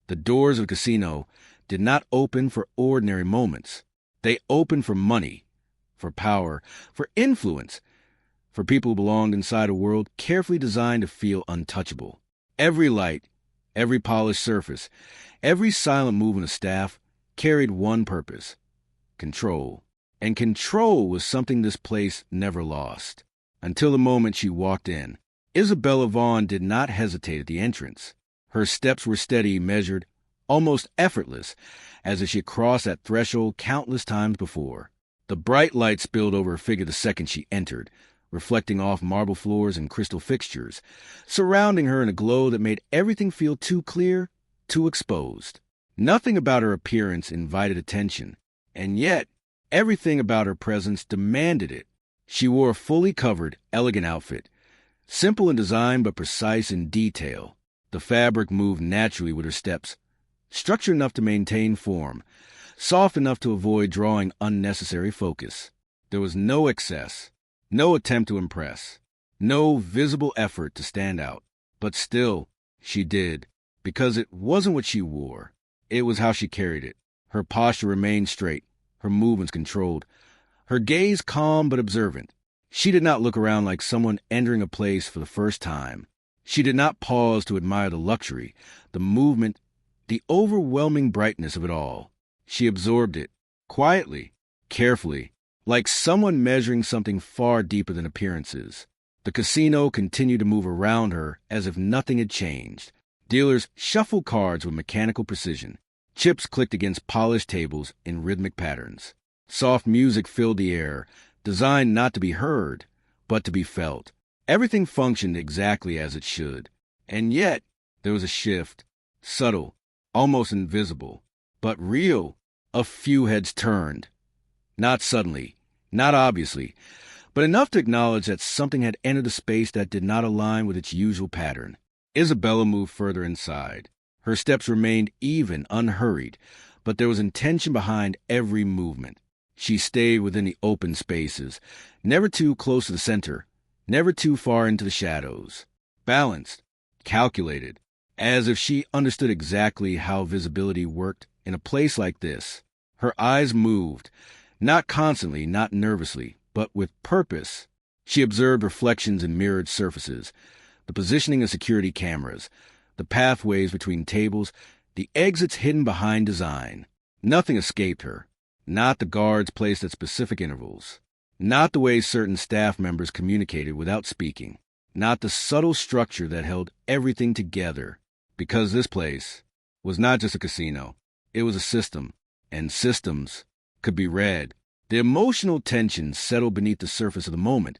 The doors of the casino did not open for ordinary moments. They opened for money, for power, for influence, for people who belonged inside a world carefully designed to feel untouchable. Every light, every polished surface, every silent movement of staff carried one purpose: control. And control was something this place never lost. Until the moment she walked in, Isabella Vaughn did not hesitate at the entrance. Her steps were steady, measured, almost effortless, as if she had crossed that threshold countless times before. The bright light spilled over her figure the second she entered, reflecting off marble floors and crystal fixtures, surrounding her in a glow that made everything feel too clear, too exposed. Nothing about her appearance invited attention, and yet everything about her presence demanded it. She wore a fully covered, elegant outfit, simple in design but precise in detail. The fabric moved naturally with her steps, structured enough to maintain form, soft enough to avoid drawing unnecessary focus. There was no excess, no attempt to impress, no visible effort to stand out. But still, she did, because it wasn't what she wore. It was how she carried it. Her posture remained straight, her movements controlled, her gaze calm but observant. She did not look around like someone entering a place for the first time. She did not pause to admire the luxury, the movement, the overwhelming brightness of it all. She absorbed it, quietly, carefully, like someone measuring something far deeper than appearances. The casino continued to move around her as if nothing had changed. Dealers shuffled cards with mechanical precision. Chips clicked against polished tables in rhythmic patterns. Soft music filled the air, designed not to be heard, but to be felt. Everything functioned exactly as it should. And yet, there was a shift, subtle, almost invisible, but real. A few heads turned. Not suddenly, not obviously, but enough to acknowledge that something had entered a space that did not align with its usual pattern. Isabella moved further inside. Her steps remained even, unhurried, but there was intention behind every movement. She stayed within the open spaces, never too close to the center, never too far into the shadows. Balanced, calculated, as if she understood exactly how visibility worked in a place like this. Her eyes moved, not constantly, not nervously, but with purpose. She observed reflections in mirrored surfaces, the positioning of security cameras, the pathways between tables, the exits hidden behind design. Nothing escaped her. Not the guards placed at specific intervals. Not the way certain staff members communicated without speaking. Not the subtle structure that held everything together. Because this place was not just a casino. It was a system. And systems could be read. The emotional tension settled beneath the surface of the moment,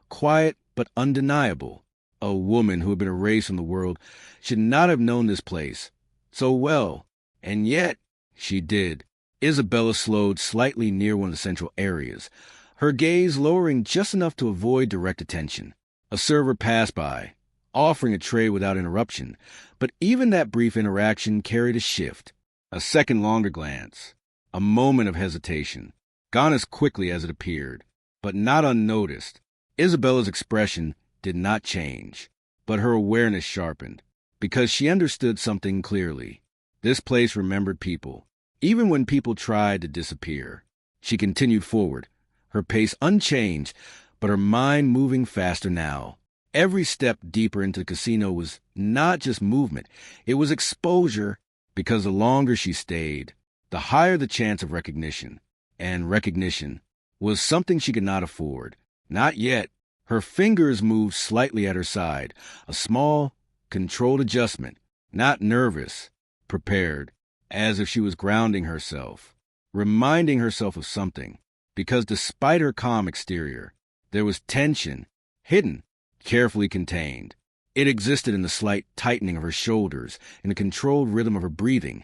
quiet but undeniable. A woman who had been erased from the world should not have known this place so well, and yet she did. Isabella slowed slightly near one of the central areas, her gaze lowering just enough to avoid direct attention. A server passed by, offering a tray without interruption, but even that brief interaction carried a shift. A second longer glance, a moment of hesitation, gone as quickly as it appeared, but not unnoticed. Isabella's expression did not change, but her awareness sharpened, because she understood something clearly. This place remembered people, even when people tried to disappear. She continued forward, her pace unchanged, but her mind moving faster now. Every step deeper into the casino was not just movement, it was exposure, because the longer she stayed, the higher the chance of recognition. And recognition was something she could not afford. Not yet. Her fingers moved slightly at her side, a small, controlled adjustment, not nervous, prepared, as if she was grounding herself, reminding herself of something, because despite her calm exterior, there was tension, hidden, carefully contained. It existed in the slight tightening of her shoulders, in the controlled rhythm of her breathing,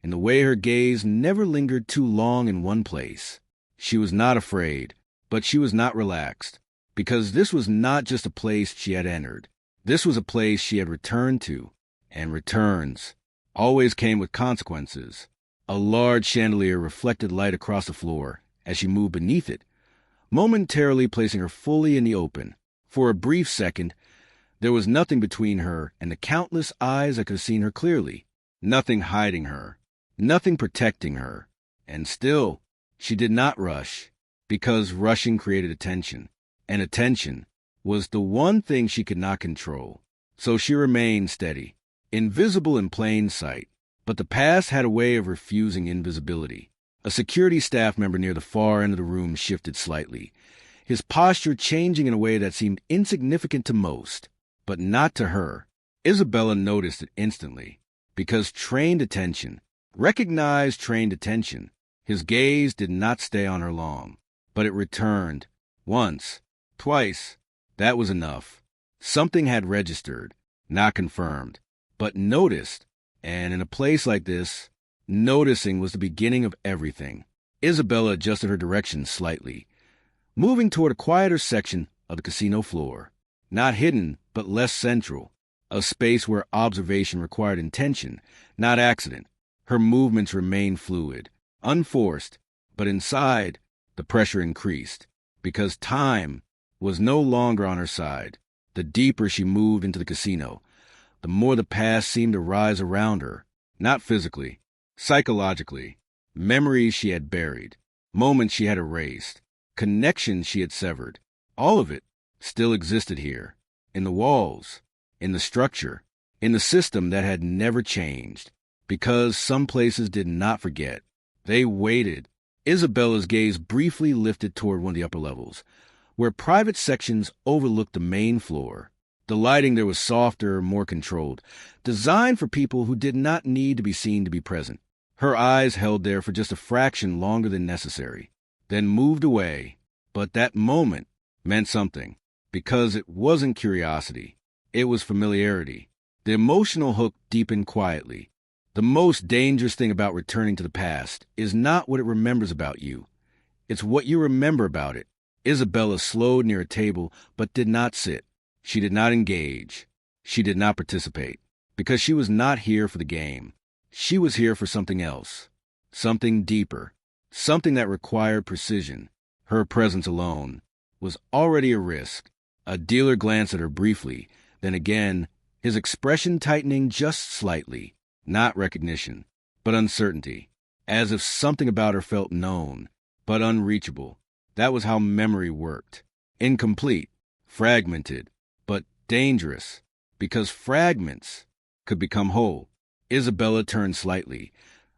in the way her gaze never lingered too long in one place. She was not afraid, but she was not relaxed, because this was not just a place she had entered. This was a place she had returned to, and returns always came with consequences. A large chandelier reflected light across the floor as she moved beneath it, momentarily placing her fully in the open. For a brief second, there was nothing between her and the countless eyes that could have seen her clearly. nothing hiding her, nothing protecting her. And still, she did not rush, because rushing created attention, and attention was the one thing she could not control. So she remained steady, invisible in plain sight. But the past had a way of refusing invisibility. A security staff member near the far end of the room shifted slightly, his posture changing in a way that seemed insignificant to most, but not to her. Isabella noticed it instantly, because recognized trained attention. His gaze did not stay on her long, but it returned. Once, twice, that was enough. Something had registered, not confirmed, but noticed. And in a place like this, noticing was the beginning of everything. Isabella adjusted her direction slightly, moving toward a quieter section of the casino floor. Not hidden, but less central. A space where observation required intention, not accident. Her movements remained fluid, unforced, but inside, the pressure increased, because time was no longer on her side. The deeper she moved into the casino, the more the past seemed to rise around her, not physically, psychologically. Memories she had buried, moments she had erased, connections she had severed. All of it still existed here, in the walls, in the structure, in the system that had never changed. Because some places did not forget. They waited. Isabella's gaze briefly lifted toward one of the upper levels, where private sections overlooked the main floor. The lighting there was softer, more controlled, designed for people who did not need to be seen to be present. Her eyes held there for just a fraction longer than necessary, then moved away. But that moment meant something, because it wasn't curiosity. It was familiarity. The emotional hook deepened quietly. The most dangerous thing about returning to the past is not what it remembers about you. It's what you remember about it. Isabella slowed near a table, but did not sit. She did not engage. She did not participate, because she was not here for the game. She was here for something else, something deeper, something that required precision. Her presence alone was already a risk. A dealer glanced at her briefly, then again, his expression tightening just slightly. Not recognition, but uncertainty, as if something about her felt known, but unreachable. That was how memory worked. Incomplete, fragmented, but dangerous, because fragments could become whole. Isabella turned slightly,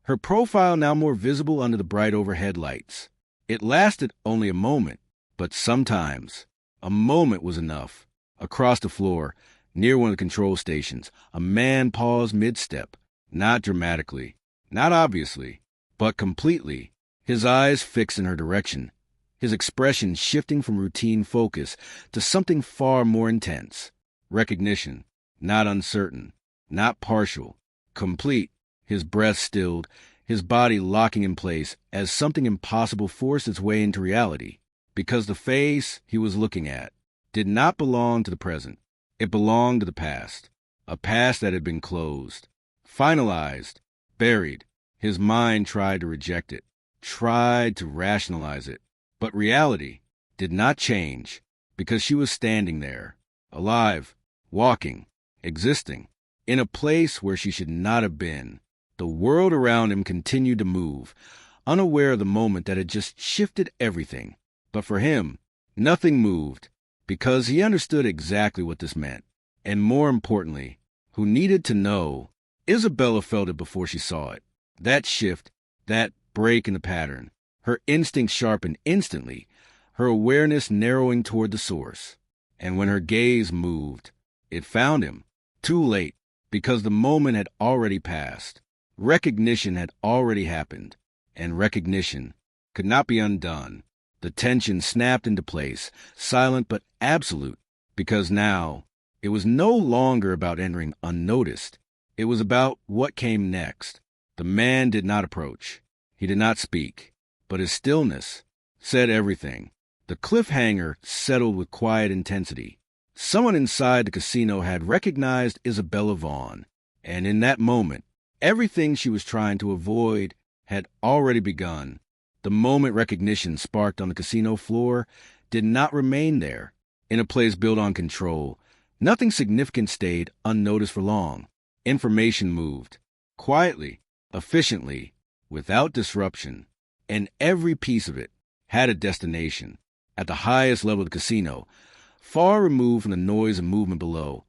her profile now more visible under the bright overhead lights. It lasted only a moment, but sometimes a moment was enough. Across the floor, near one of the control stations, a man paused mid-step. Not dramatically, not obviously, but completely, his eyes fixed in her direction, his expression shifting from routine focus to something far more intense. Recognition, not uncertain, not partial, complete. His breath stilled, his body locking in place as something impossible forced its way into reality, because the face he was looking at did not belong to the present. It belonged to the past, a past that had been closed, finalized, buried. His mind tried to reject it, tried to rationalize it. But reality did not change, because she was standing there, alive, walking, existing, in a place where she should not have been. The world around him continued to move, unaware of the moment that had just shifted everything. But for him, nothing moved, because he understood exactly what this meant. And more importantly, who needed to know. Isabella felt it before she saw it. That shift, that break in the pattern. Her instinct sharpened instantly, her awareness narrowing toward the source. And when her gaze moved, it found him. Too late, because the moment had already passed. Recognition had already happened, and recognition could not be undone. The tension snapped into place, silent but absolute, because now it was no longer about entering unnoticed. It was about what came next. The man did not approach. He did not speak, but his stillness said everything. The cliffhanger settled with quiet intensity. Someone inside the casino had recognized Isabella Vaughn, and in that moment, everything she was trying to avoid had already begun. The moment recognition sparked on the casino floor did not remain there. In a place built on control, nothing significant stayed unnoticed for long. Information moved, quietly, efficiently, without disruption, and every piece of it had a destination. At the highest level of the casino, far removed from the noise and movement below,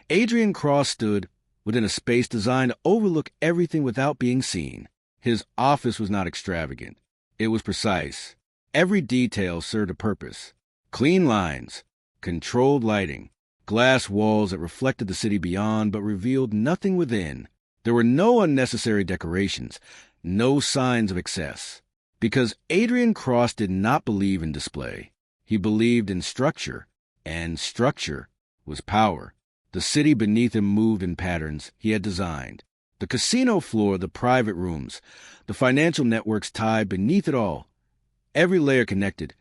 Adrian Cross stood within a space designed to overlook everything without being seen. His office was not extravagant. It was precise. Every detail served a purpose. Clean lines, controlled lighting, glass walls that reflected the city beyond but revealed nothing within. There were no unnecessary decorations, no signs of excess. Because Adrian Cross did not believe in display. He believed in structure, and structure was power. The city beneath him moved in patterns he had designed. The casino floor, the private rooms, the financial networks tied beneath it all. Every layer connected,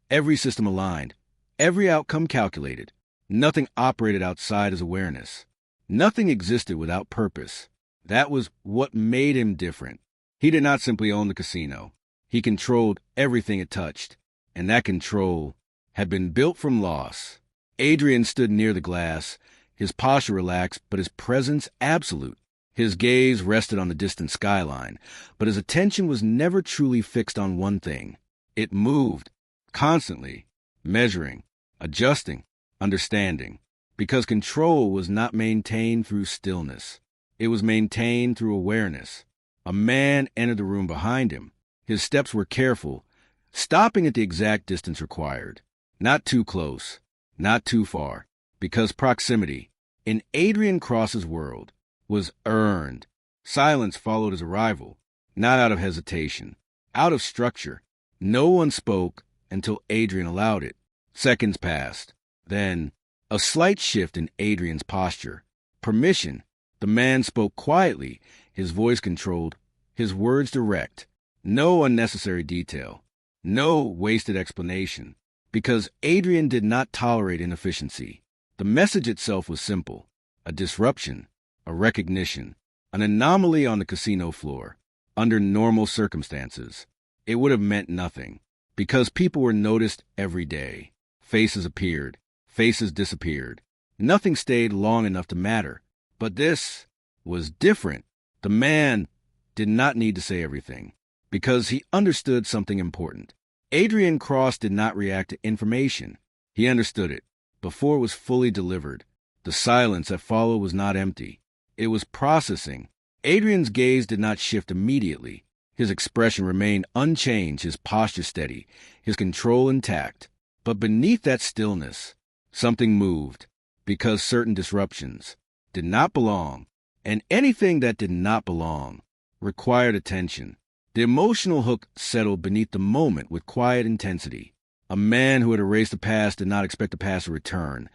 every system aligned, every outcome calculated. Nothing operated outside his awareness. Nothing existed without purpose. That was what made him different. He did not simply own the casino. He controlled everything it touched, and that control had been built from loss. Adrian stood near the glass, his posture relaxed, but his presence absolute. His gaze rested on the distant skyline, but his attention was never truly fixed on one thing. It moved, constantly, measuring, adjusting, understanding, because control was not maintained through stillness. It was maintained through awareness. A man entered the room behind him. His steps were careful, stopping at the exact distance required. Not too close, not too far, because proximity, in Adrian Cross's world, was earned. Silence followed his arrival, not out of hesitation, out of structure. No one spoke until Adrian allowed it. Seconds passed. Then, a slight shift in Adrian's posture. Permission. The man spoke quietly, his voice controlled, his words direct. No unnecessary detail. No wasted explanation. Because Adrian did not tolerate inefficiency. The message itself was simple. A disruption, a recognition, an anomaly on the casino floor. Under normal circumstances, it would have meant nothing. Because people were noticed every day. Faces appeared. Faces disappeared. Nothing stayed long enough to matter. But this was different. The man did not need to say everything, because he understood something important. Adrian Cross did not react to information. He understood it before it was fully delivered. The silence that followed was not empty. It was processing. Adrian's gaze did not shift immediately. His expression remained unchanged, his posture steady, his control intact. But beneath that stillness, something moved, because certain disruptions did not belong, and anything that did not belong required attention. The emotional hook settled beneath the moment with quiet intensity. A man who had erased the past did not expect the past to return,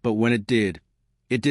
but when it did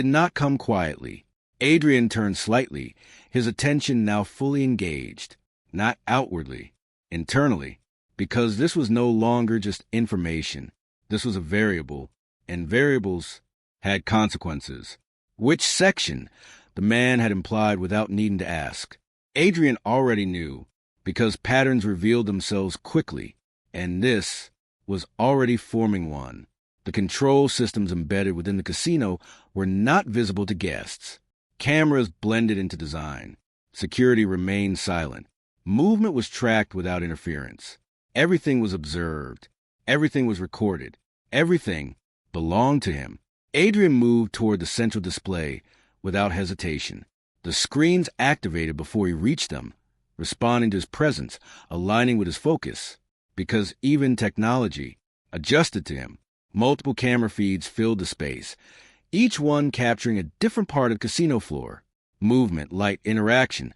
not come quietly. Adrian turned slightly, his attention now fully engaged, not outwardly, internally, because this was no longer just information. This was a variable, and variables had consequences. Which section? The man had implied without needing to ask. Adrian already knew, because patterns revealed themselves quickly, and this was already forming one. The control systems embedded within the casino were not visible to guests. Cameras blended into design. Security remained silent. Movement was tracked without interference. Everything was observed. Everything was recorded. Everything belonged to him. Adrian moved toward the central display without hesitation. The screens activated before he reached them, responding to his presence, aligning with his focus. Because even technology adjusted to him. Multiple camera feeds filled the space, each one capturing a different part of the casino floor. Movement, light, interaction,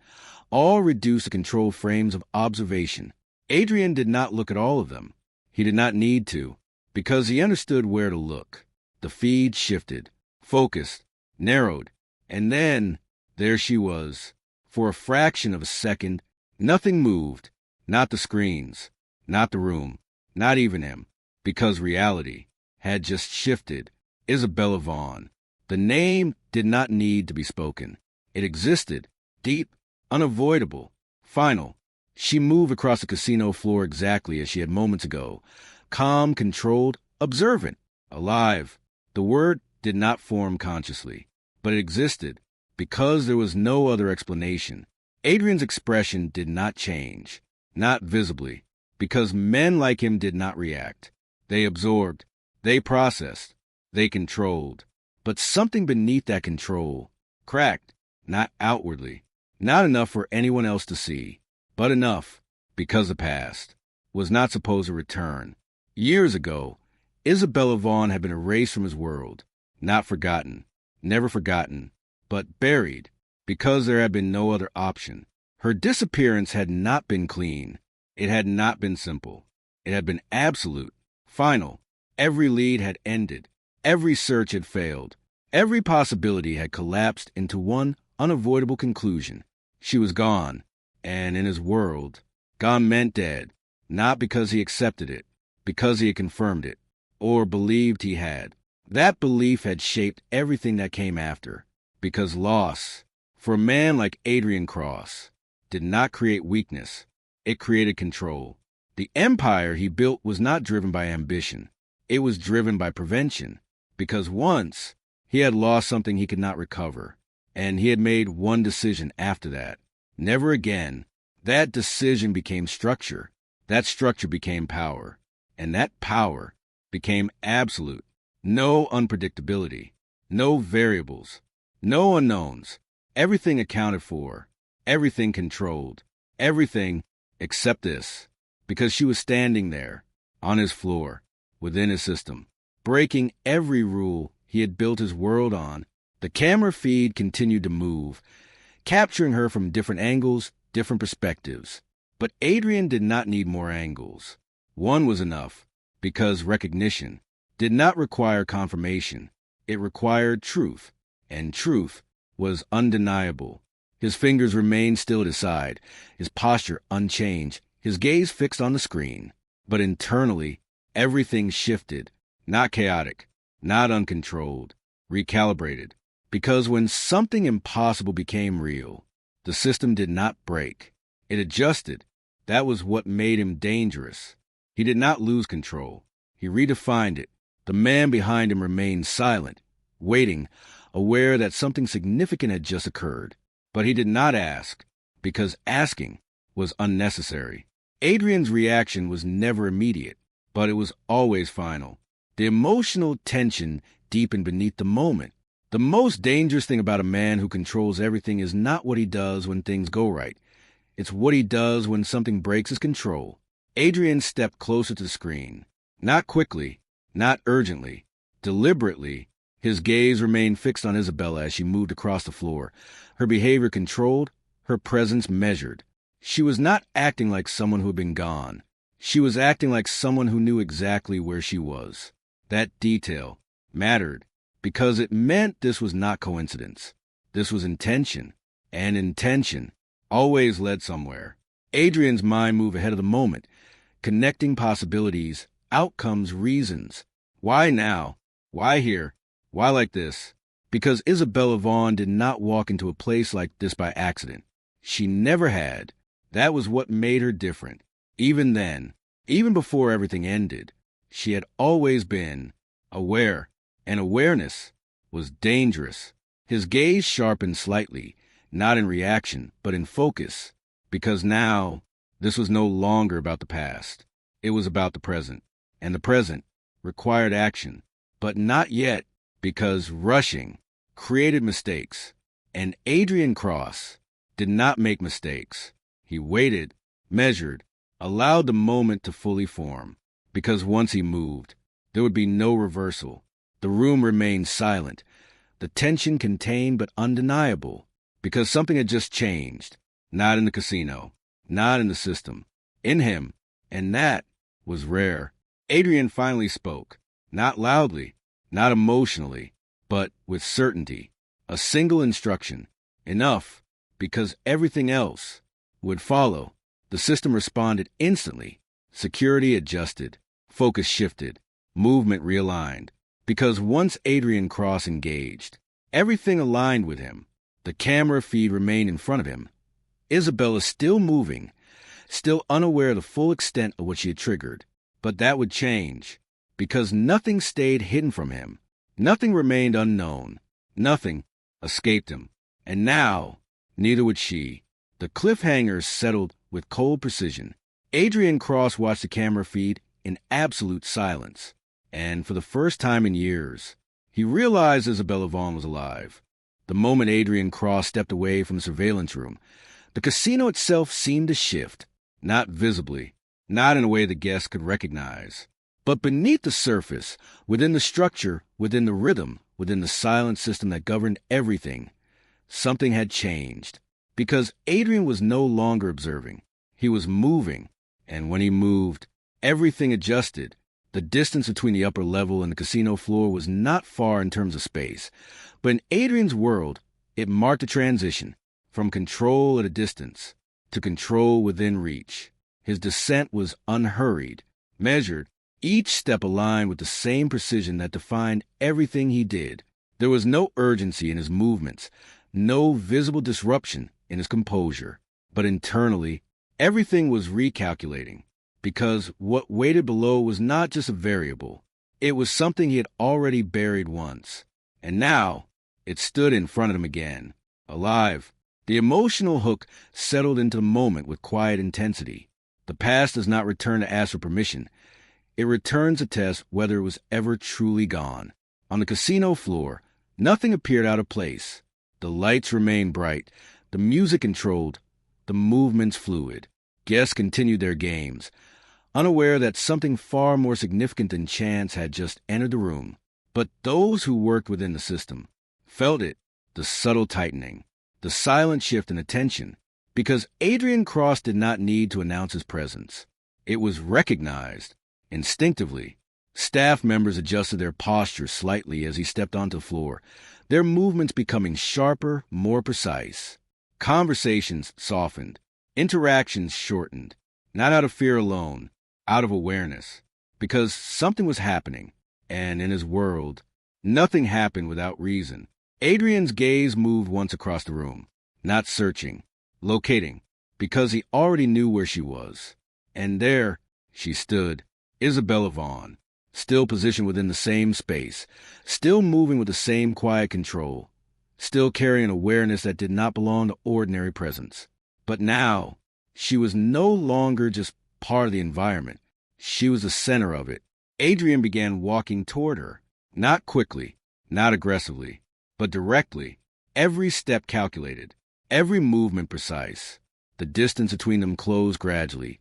all reduced to controlled frames of observation. Adrian did not look at all of them. He did not need to, because he understood where to look. The feed shifted, focused, narrowed, and then there she was. For a fraction of a second, nothing moved. Not the screens, not the room, not even him, because reality had just shifted. Isabella Vaughn. The name did not need to be spoken. It existed, deep, unavoidable, final. She moved across the casino floor exactly as she had moments ago, calm, controlled, observant, alive. The word did not form consciously, but it existed because there was no other explanation. Adrian's expression did not change, not visibly, because men like him did not react. They absorbed, they processed, they controlled. But something beneath that control cracked, not outwardly, not enough for anyone else to see, but enough, because the past was not supposed to return. Years ago, Isabella Vaughn had been erased from his world, not forgotten, never forgotten, but buried, because there had been no other option. Her disappearance had not been clean. It had not been simple. It had been absolute, final. Every lead had ended. Every search had failed. Every possibility had collapsed into one unavoidable conclusion. She was gone, and in his world, gone meant dead, not because he accepted it, because he had confirmed it, or believed he had. That belief had shaped everything that came after, because loss, for a man like Adrian Cross, did not create weakness. It created control. The empire he built was not driven by ambition. It was driven by prevention, because once he had lost something he could not recover, and he had made one decision after that. Never again. That decision became structure. That structure became power. And that power became absolute. No unpredictability. No variables. No unknowns. Everything accounted for. Everything controlled. Everything except this. Because she was standing there, on his floor, within his system, breaking every rule he had built his world on. The camera feed continued to move, capturing her from different angles, different perspectives. But Adrian did not need more angles. One was enough, because recognition did not require confirmation. It required truth, and truth was undeniable. His fingers remained still at his side, his posture unchanged, his gaze fixed on the screen. But internally, everything shifted, not chaotic, not uncontrolled, recalibrated. Because when something impossible became real, the system did not break. It adjusted. That was what made him dangerous. He did not lose control. He redefined it. The man behind him remained silent, waiting, aware that something significant had just occurred. But he did not ask, because asking was unnecessary. Adrian's reaction was never immediate, but it was always final. The emotional tension deepened beneath the moment. The most dangerous thing about a man who controls everything is not what he does when things go right. It's what he does when something breaks his control. Adrian stepped closer to the screen. Not quickly, not urgently, deliberately. His gaze remained fixed on Isabella as she moved across the floor, her behavior controlled, her presence measured. She was not acting like someone who had been gone. She was acting like someone who knew exactly where she was. That detail mattered, because it meant this was not coincidence. This was intention, and intention always led somewhere. Adrian's mind moved ahead of the moment, connecting possibilities, outcomes, reasons. Why now? Why here? Why like this? Because Isabella Vaughn did not walk into a place like this by accident. She never had. That was what made her different. Even then, even before everything ended, she had always been aware, and awareness was dangerous. His gaze sharpened slightly, not in reaction, but in focus, because now this was no longer about the past. It was about the present, and the present required action, but not yet, because rushing created mistakes, and Adrian Cross did not make mistakes. He waited, measured, allowed the moment to fully form, because once he moved, there would be no reversal. The room remained silent, the tension contained but undeniable, because something had just changed, not in the casino, not in the system, in him, and that was rare. Adrian finally spoke, not loudly, not emotionally, but with certainty. A single instruction, enough, because everything else would follow. The system responded instantly. Security adjusted, focus shifted, movement realigned. Because once Adrian Cross engaged, everything aligned with him. The camera feed remained in front of him. Isabella still moving, still unaware of the full extent of what she had triggered. But that would change, because nothing stayed hidden from him. Nothing remained unknown. Nothing escaped him. And now, neither would she. The cliffhanger settled with cold precision. Adrian Cross watched the camera feed in absolute silence, and for the first time in years, he realized Isabella Vaughn was alive. The moment Adrian Cross stepped away from the surveillance room, the casino itself seemed to shift, not visibly, not in a way the guests could recognize, but beneath the surface, within the structure, within the rhythm, within the silent system that governed everything. Something had changed, because Adrian was no longer observing. He was moving, and when he moved, everything adjusted. The distance between the upper level and the casino floor was not far in terms of space, but in Adrian's world, it marked a transition from control at a distance to control within reach. His descent was unhurried, measured, each step aligned with the same precision that defined everything he did. There was no urgency in his movements, no visible disruption in his composure, but internally, everything was recalculating, because what waited below was not just a variable. It was something he had already buried once, and now it stood in front of him again, alive. The emotional hook settled into the moment with quiet intensity. The past does not return to ask for permission. It returns to test whether it was ever truly gone. On the casino floor, nothing appeared out of place. The lights remained bright, the music controlled, the movements fluid. Guests continued their games, unaware that something far more significant than chance had just entered the room. But those who worked within the system felt it, the subtle tightening, the silent shift in attention, because Adrian Cross did not need to announce his presence. It was recognized instinctively. Staff members adjusted their posture slightly as he stepped onto the floor, their movements becoming sharper, more precise. Conversations softened, interactions shortened, not out of fear alone, out of awareness, because something was happening, and in his world, nothing happened without reason. Adrian's gaze moved once across the room, not searching, locating, because he already knew where she was. And there she stood, Isabella Vaughn, still positioned within the same space, still moving with the same quiet control, still carrying awareness that did not belong to ordinary presence. But now, she was no longer just part of the environment. She was the center of it. Adrian began walking toward her, not quickly, not aggressively, but directly, every step calculated, every movement precise. The distance between them closed gradually,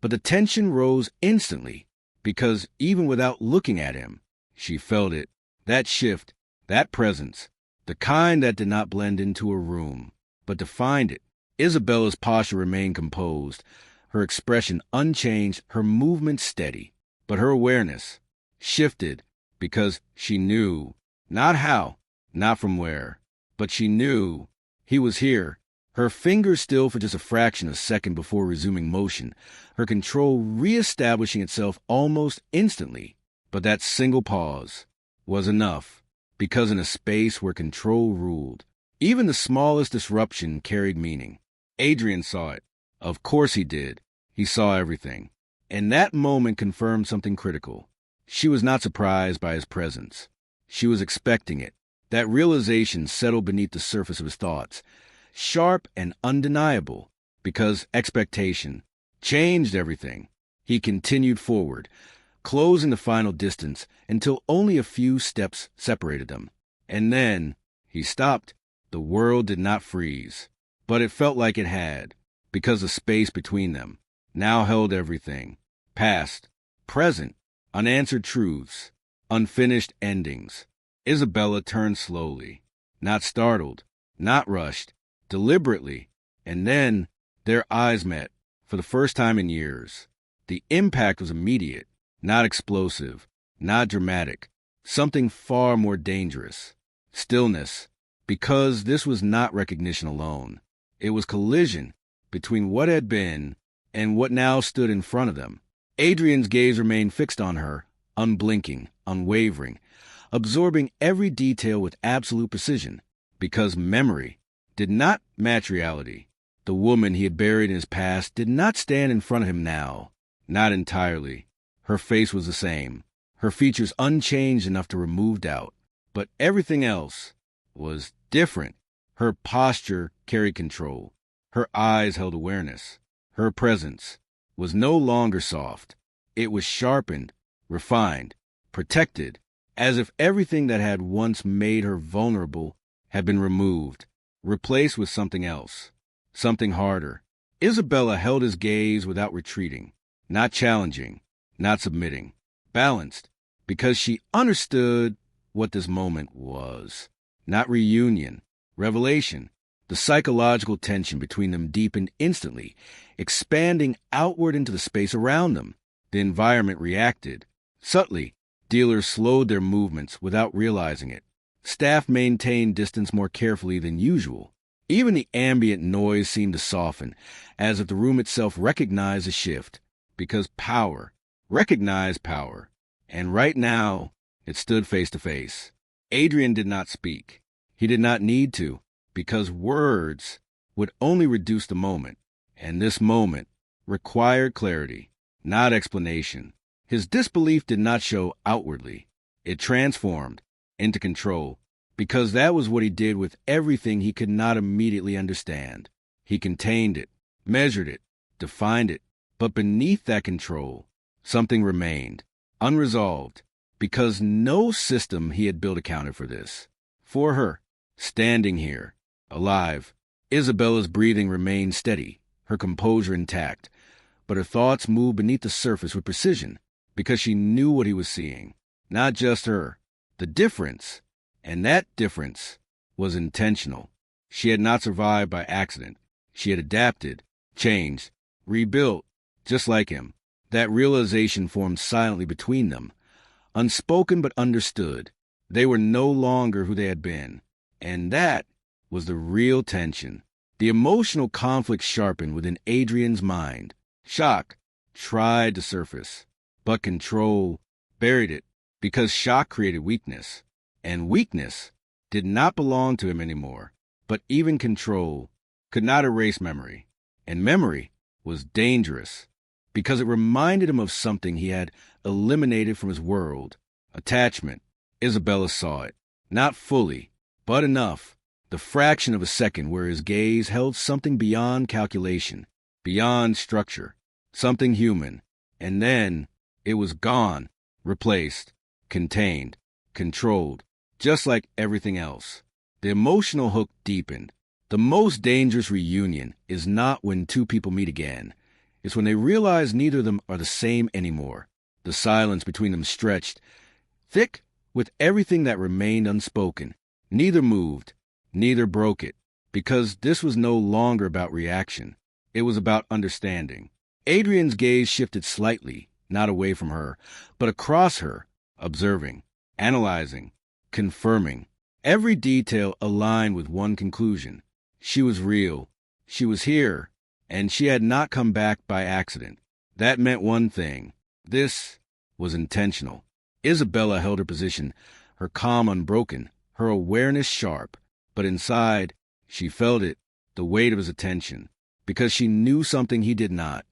but the tension rose instantly, because even without looking at him, she felt it, that shift, that presence, the kind that did not blend into a room, but defined it. Isabella's posture remained composed, her expression unchanged, her movement steady, but her awareness shifted because she knew, not how, not from where, but she knew he was here. Her fingers still for just a fraction of a second before resuming motion, her control reestablishing itself almost instantly. But that single pause was enough, because in a space where control ruled, even the smallest disruption carried meaning. Adrian saw it. Of course he did. He saw everything. And that moment confirmed something critical. She was not surprised by his presence. She was expecting it. That realization settled beneath the surface of his thoughts, sharp and undeniable, because expectation changed everything. He continued forward, closing the final distance until only a few steps separated them. And then he stopped. The world did not freeze, but it felt like it had, because the space between them now held everything: past, present, unanswered truths, unfinished endings. Isabella turned slowly, not startled, not rushed, deliberately, and then their eyes met for the first time in years. The impact was immediate, not explosive, not dramatic, something far more dangerous. Stillness, because this was not recognition alone. It was collision between what had been and what now stood in front of them. Adrian's gaze remained fixed on her, unblinking, unwavering, absorbing every detail with absolute precision, because memory did not match reality. The woman he had buried in his past did not stand in front of him now, not entirely. Her face was the same, her features unchanged enough to remove doubt, but everything else was different. Her posture carried control, Her eyes held awareness. Her presence was no longer soft. It was sharpened, refined, protected, as if everything that had once made her vulnerable had been removed, replaced with something else, something harder. Isabella held his gaze without retreating, not challenging, not submitting, balanced, because she understood what this moment was. Not reunion, revelation. The psychological tension between them deepened instantly, expanding outward into the space around them. The environment reacted. Subtly, dealers slowed their movements without realizing it. Staff maintained distance more carefully than usual. Even the ambient noise seemed to soften, as if the room itself recognized a shift. Because power recognized power. And right now, it stood face to face. Adrian did not speak. He did not need to, because words would only reduce the moment, and this moment required clarity, not explanation. His disbelief did not show outwardly. It transformed into control, because that was what he did with everything he could not immediately understand. He contained it, measured it, defined it, but beneath that control, something remained, unresolved, because no system he had built accounted for this. For her, standing here, alive, Isabella's breathing remained steady, her composure intact, but her thoughts moved beneath the surface with precision, because she knew what he was seeing. Not just her, the difference, and that difference was intentional. She had not survived by accident. She had adapted, changed, rebuilt, just like him. That realization formed silently between them, unspoken but understood. They were no longer who they had been, and that was the real tension. The emotional conflict sharpened within Adrian's mind. Shock tried to surface, but control buried it, because shock created weakness, and weakness did not belong to him anymore. But even control could not erase memory, and memory was dangerous, because it reminded him of something he had eliminated from his world. Attachment. Isabella saw it, not fully, but enough. The fraction of a second where his gaze held something beyond calculation, beyond structure, something human. And then it was gone, replaced, contained, controlled, just like everything else. The emotional hook deepened. The most dangerous reunion is not when two people meet again. It's when they realize neither of them are the same anymore. The silence between them stretched, thick with everything that remained unspoken. Neither moved. Neither broke it, because this was no longer about reaction. It was about understanding. Adrian's gaze shifted slightly, not away from her, but across her, observing, analyzing, confirming. Every detail aligned with one conclusion. She was real. She was here, and she had not come back by accident. That meant one thing. This was intentional. Isabella held her position, her calm unbroken, her awareness sharp. But inside, she felt it, the weight of his attention, because she knew something he did not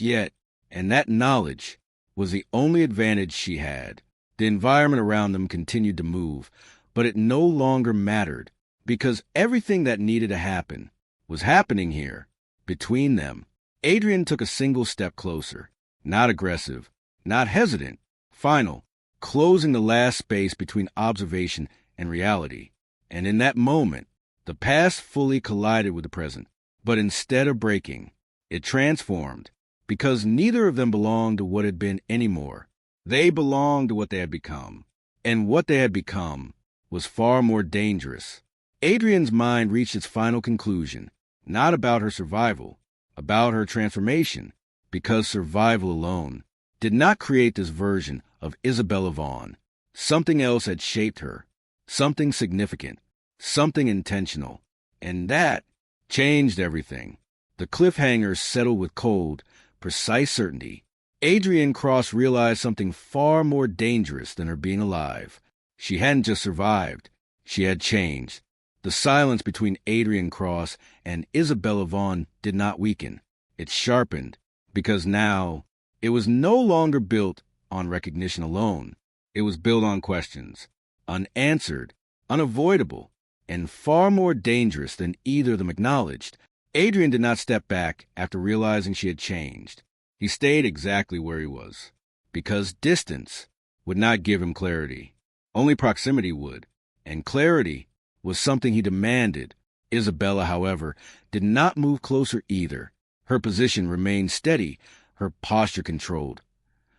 yet, and that knowledge was the only advantage she had. The environment around them continued to move, but it no longer mattered, because everything that needed to happen was happening here, between them. Adrian took a single step closer, not aggressive, not hesitant, final, closing the last space between observation and reality. And in that moment, the past fully collided with the present. But instead of breaking, it transformed, because neither of them belonged to what had been anymore. They belonged to what they had become. And what they had become was far more dangerous. Adrian's mind reached its final conclusion, not about her survival, about her transformation, because survival alone did not create this version of Isabella Vaughn. Something else had shaped her. Something significant, something intentional, and that changed everything. The cliffhanger settled with cold, precise certainty. Adrian Cross realized something far more dangerous than her being alive. She hadn't just survived, she had changed. The silence between Adrian Cross and Isabella Vaughn did not weaken. It sharpened, because now it was no longer built on recognition alone. It was built on questions, unanswered, unavoidable, and far more dangerous than either of them acknowledged. Adrian did not step back after realizing she had changed. He stayed exactly where he was, because distance would not give him clarity. Only proximity would, and clarity was something he demanded. Isabella, however, did not move closer either. Her position remained steady, her posture controlled,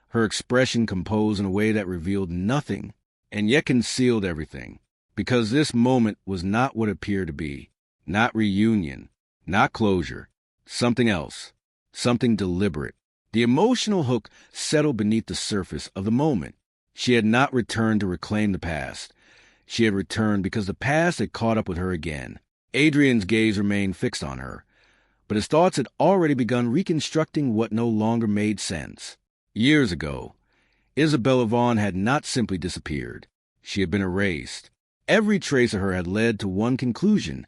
her expression composed in a way that revealed nothing and yet concealed everything, because this moment was not what it appeared to be, not reunion, not closure, something else, something deliberate. The emotional hook settled beneath the surface of the moment. She had not returned to reclaim the past. She had returned because the past had caught up with her again. Adrian's gaze remained fixed on her, but his thoughts had already begun reconstructing what no longer made sense. Years ago, Isabella Vaughn had not simply disappeared. She had been erased. Every trace of her had led to one conclusion: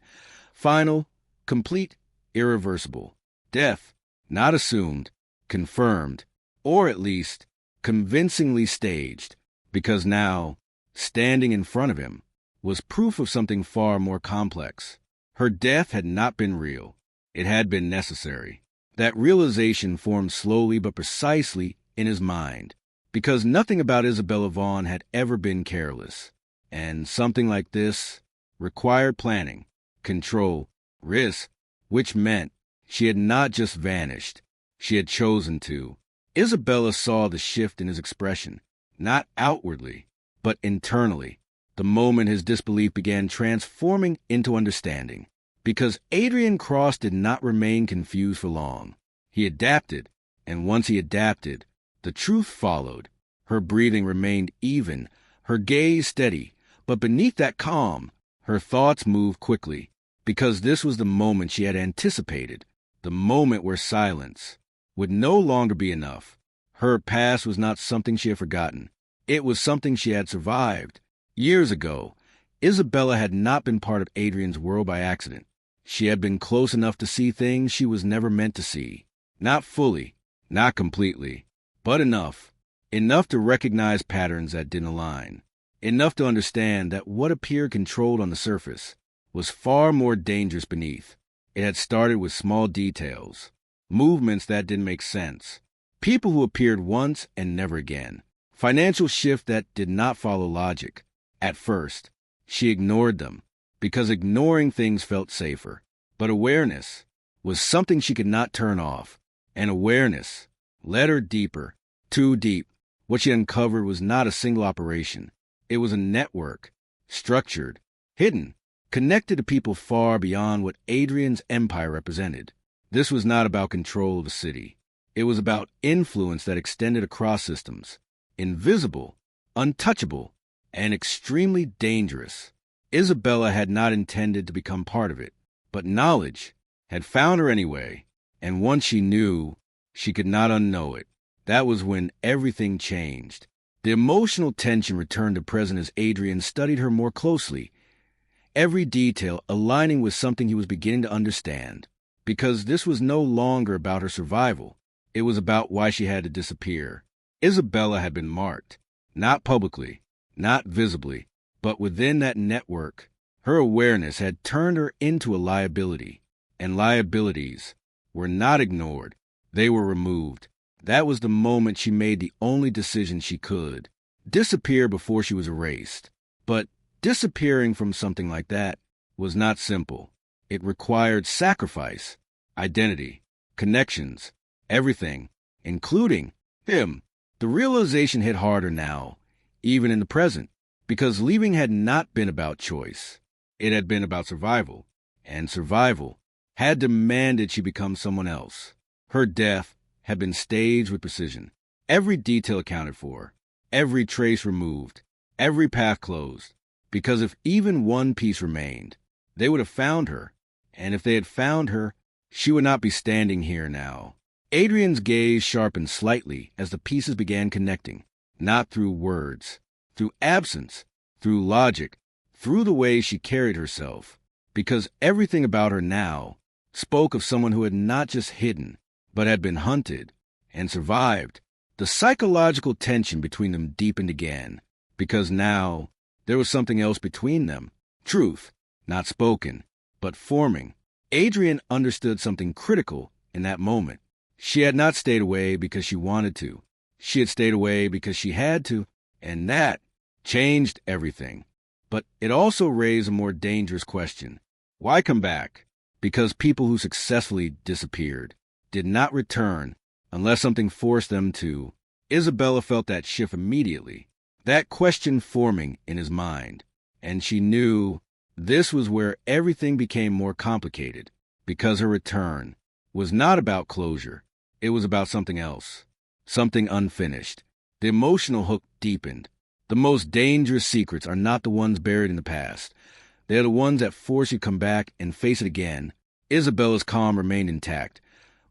final, complete, irreversible. Death, not assumed, confirmed, or at least convincingly staged, because now, standing in front of him, was proof of something far more complex. Her death had not been real. It had been necessary. That realization formed slowly but precisely in his mind, because nothing about Isabella Vaughn had ever been careless. And something like this required planning, control, risk, which meant she had not just vanished. She had chosen to. Isabella saw the shift in his expression, not outwardly, but internally, the moment his disbelief began transforming into understanding. Because Adrian Cross did not remain confused for long. He adapted, and once he adapted, the truth followed. Her breathing remained even, her gaze steady, but beneath that calm, her thoughts moved quickly, because this was the moment she had anticipated, the moment where silence would no longer be enough. Her past was not something she had forgotten. It was something she had survived. Years ago, Isabella had not been part of Adrian's world by accident. She had been close enough to see things she was never meant to see. Not fully, not completely, but enough. Enough to recognize patterns that didn't align. Enough to understand that what appeared controlled on the surface was far more dangerous beneath. It had started with small details, movements that didn't make sense, people who appeared once and never again, financial shift that did not follow logic. At first, she ignored them, because ignoring things felt safer. But awareness was something she could not turn off, and awareness led her deeper, too deep. What she uncovered was not a single operation. It was a network, structured, hidden, connected to people far beyond what Adrian's empire represented. This was not about control of a city. It was about influence that extended across systems, invisible, untouchable, and extremely dangerous. Isabella had not intended to become part of it, but knowledge had found her anyway, and once she knew, she could not unknow it. That was when everything changed. The emotional tension returned to present as Adrian studied her more closely, every detail aligning with something he was beginning to understand. Because this was no longer about her survival, it was about why she had to disappear. Isabella had been marked, not publicly, not visibly, but within that network. Her awareness had turned her into a liability, and liabilities were not ignored, they were removed. That was the moment she made the only decision she could: disappear before she was erased. But disappearing from something like that was not simple. It required sacrifice, identity, connections, everything, including him. The realization hit harder now, even in the present, because leaving had not been about choice. It had been about survival, and survival had demanded she become someone else. Her death had been staged with precision, every detail accounted for, every trace removed, every path closed, because if even one piece remained, they would have found her, and if they had found her, she would not be standing here now. Adrian's gaze sharpened slightly as the pieces began connecting, not through words, through absence, through logic, through the way she carried herself, because everything about her now spoke of someone who had not just hidden, but had been hunted and survived. The psychological tension between them deepened again, because now there was something else between them. Truth, not spoken, but forming. Adrian understood something critical in that moment. She had not stayed away because she wanted to. She had stayed away because she had to, and that changed everything. But it also raised a more dangerous question. Why come back? Because people who successfully disappeared did not return unless something forced them to. Isabella felt that shift immediately, that question forming in his mind, and she knew this was where everything became more complicated, because her return was not about closure. It was about something else, something unfinished. The emotional hook deepened. The most dangerous secrets are not the ones buried in the past. They are the ones that force you to come back and face it again. Isabella's calm remained intact,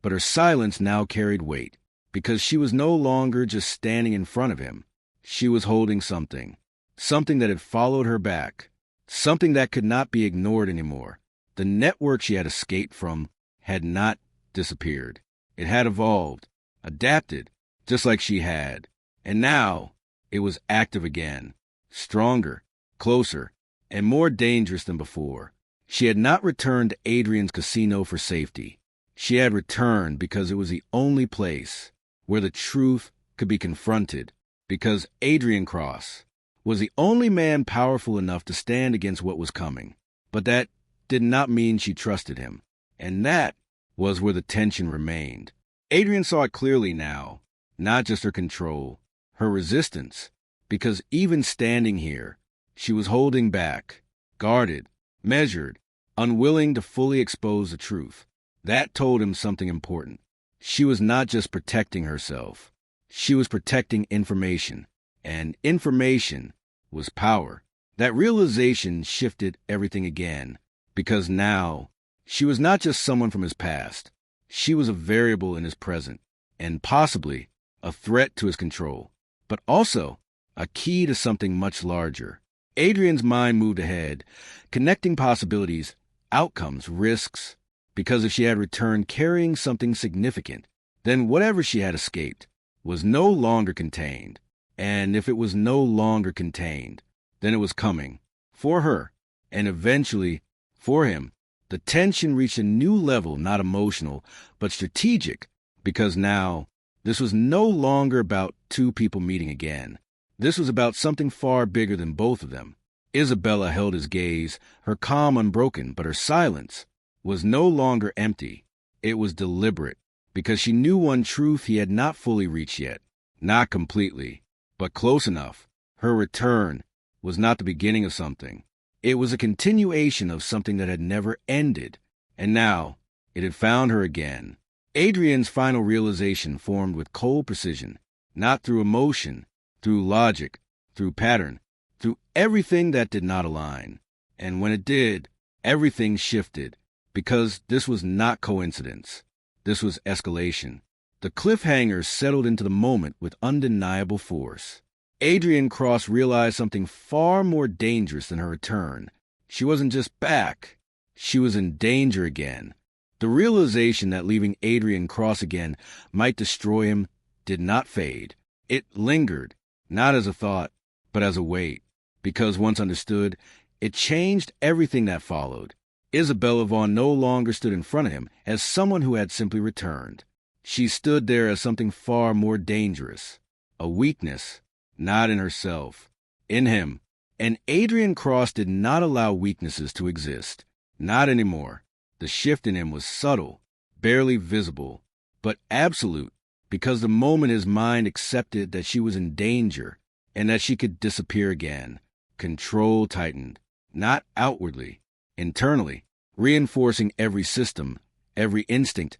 but her silence now carried weight, because she was no longer just standing in front of him. She was holding something, something that had followed her back, something that could not be ignored anymore. The network she had escaped from had not disappeared. It had evolved, adapted, just like she had. And now it was active again, stronger, closer, and more dangerous than before. She had not returned to Adrian's casino for safety. She had returned because it was the only place where the truth could be confronted, because Adrian Cross was the only man powerful enough to stand against what was coming. But that did not mean she trusted him, and that was where the tension remained. Adrian saw it clearly now, not just her control, her resistance, because even standing here, she was holding back, guarded, measured, unwilling to fully expose the truth. That told him something important. She was not just protecting herself. She was protecting information, and information was power. That realization shifted everything again, because now she was not just someone from his past. She was a variable in his present, and possibly a threat to his control, but also a key to something much larger. Adrian's mind moved ahead, connecting possibilities, outcomes, risks, because if she had returned carrying something significant, then whatever she had escaped was no longer contained. And if it was no longer contained, then it was coming, for her, and eventually for him. The tension reached a new level, not emotional, but strategic, because now this was no longer about two people meeting again. This was about something far bigger than both of them. Isabella held his gaze, her calm unbroken, but her silence was no longer empty. It was deliberate, because she knew one truth he had not fully reached yet. Not completely, but close enough. Her return was not the beginning of something. It was a continuation of something that had never ended, and now it had found her again. Adrian's final realization formed with cold precision, not through emotion, through logic, through pattern, through everything that did not align. And when it did, everything shifted, because this was not coincidence. This was escalation. The cliffhanger settled into the moment with undeniable force. Adrian Cross realized something far more dangerous than her return. She wasn't just back. She was in danger again. The realization that leaving Adrian Cross again might destroy him did not fade. It lingered, not as a thought, but as a weight, because once understood, it changed everything that followed. Isabella Vaughn no longer stood in front of him as someone who had simply returned. She stood there as something far more dangerous, a weakness, not in herself, in him. And Adrian Cross did not allow weaknesses to exist. Not anymore. The shift in him was subtle, barely visible, but absolute, because the moment his mind accepted that she was in danger and that she could disappear again, control tightened, not outwardly, internally, reinforcing every system, every instinct,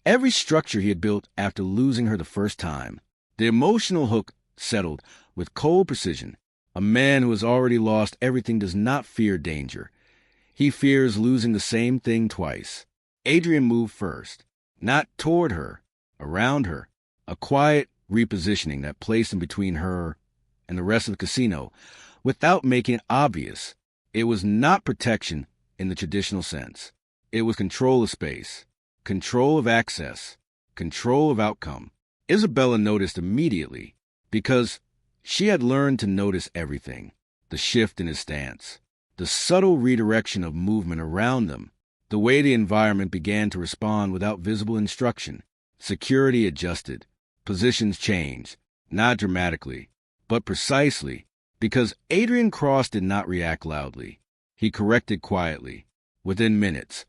every structure he had built after losing her the first time. The emotional hook settled with cold precision. A man who has already lost everything does not fear danger. He fears losing the same thing twice. Adrian moved first, not toward her, around her, a quiet repositioning that placed him between her and the rest of the casino without making it obvious. It was not protection in the traditional sense. It was control of space, control of access, control of outcome. Isabella noticed immediately, because she had learned to notice everything. The shift in his stance, the subtle redirection of movement around them, The way the environment began to respond without visible instruction. Security adjusted. Positions changed. Not dramatically, but precisely, because Adrian Cross did not react loudly. He corrected quietly. Within minutes,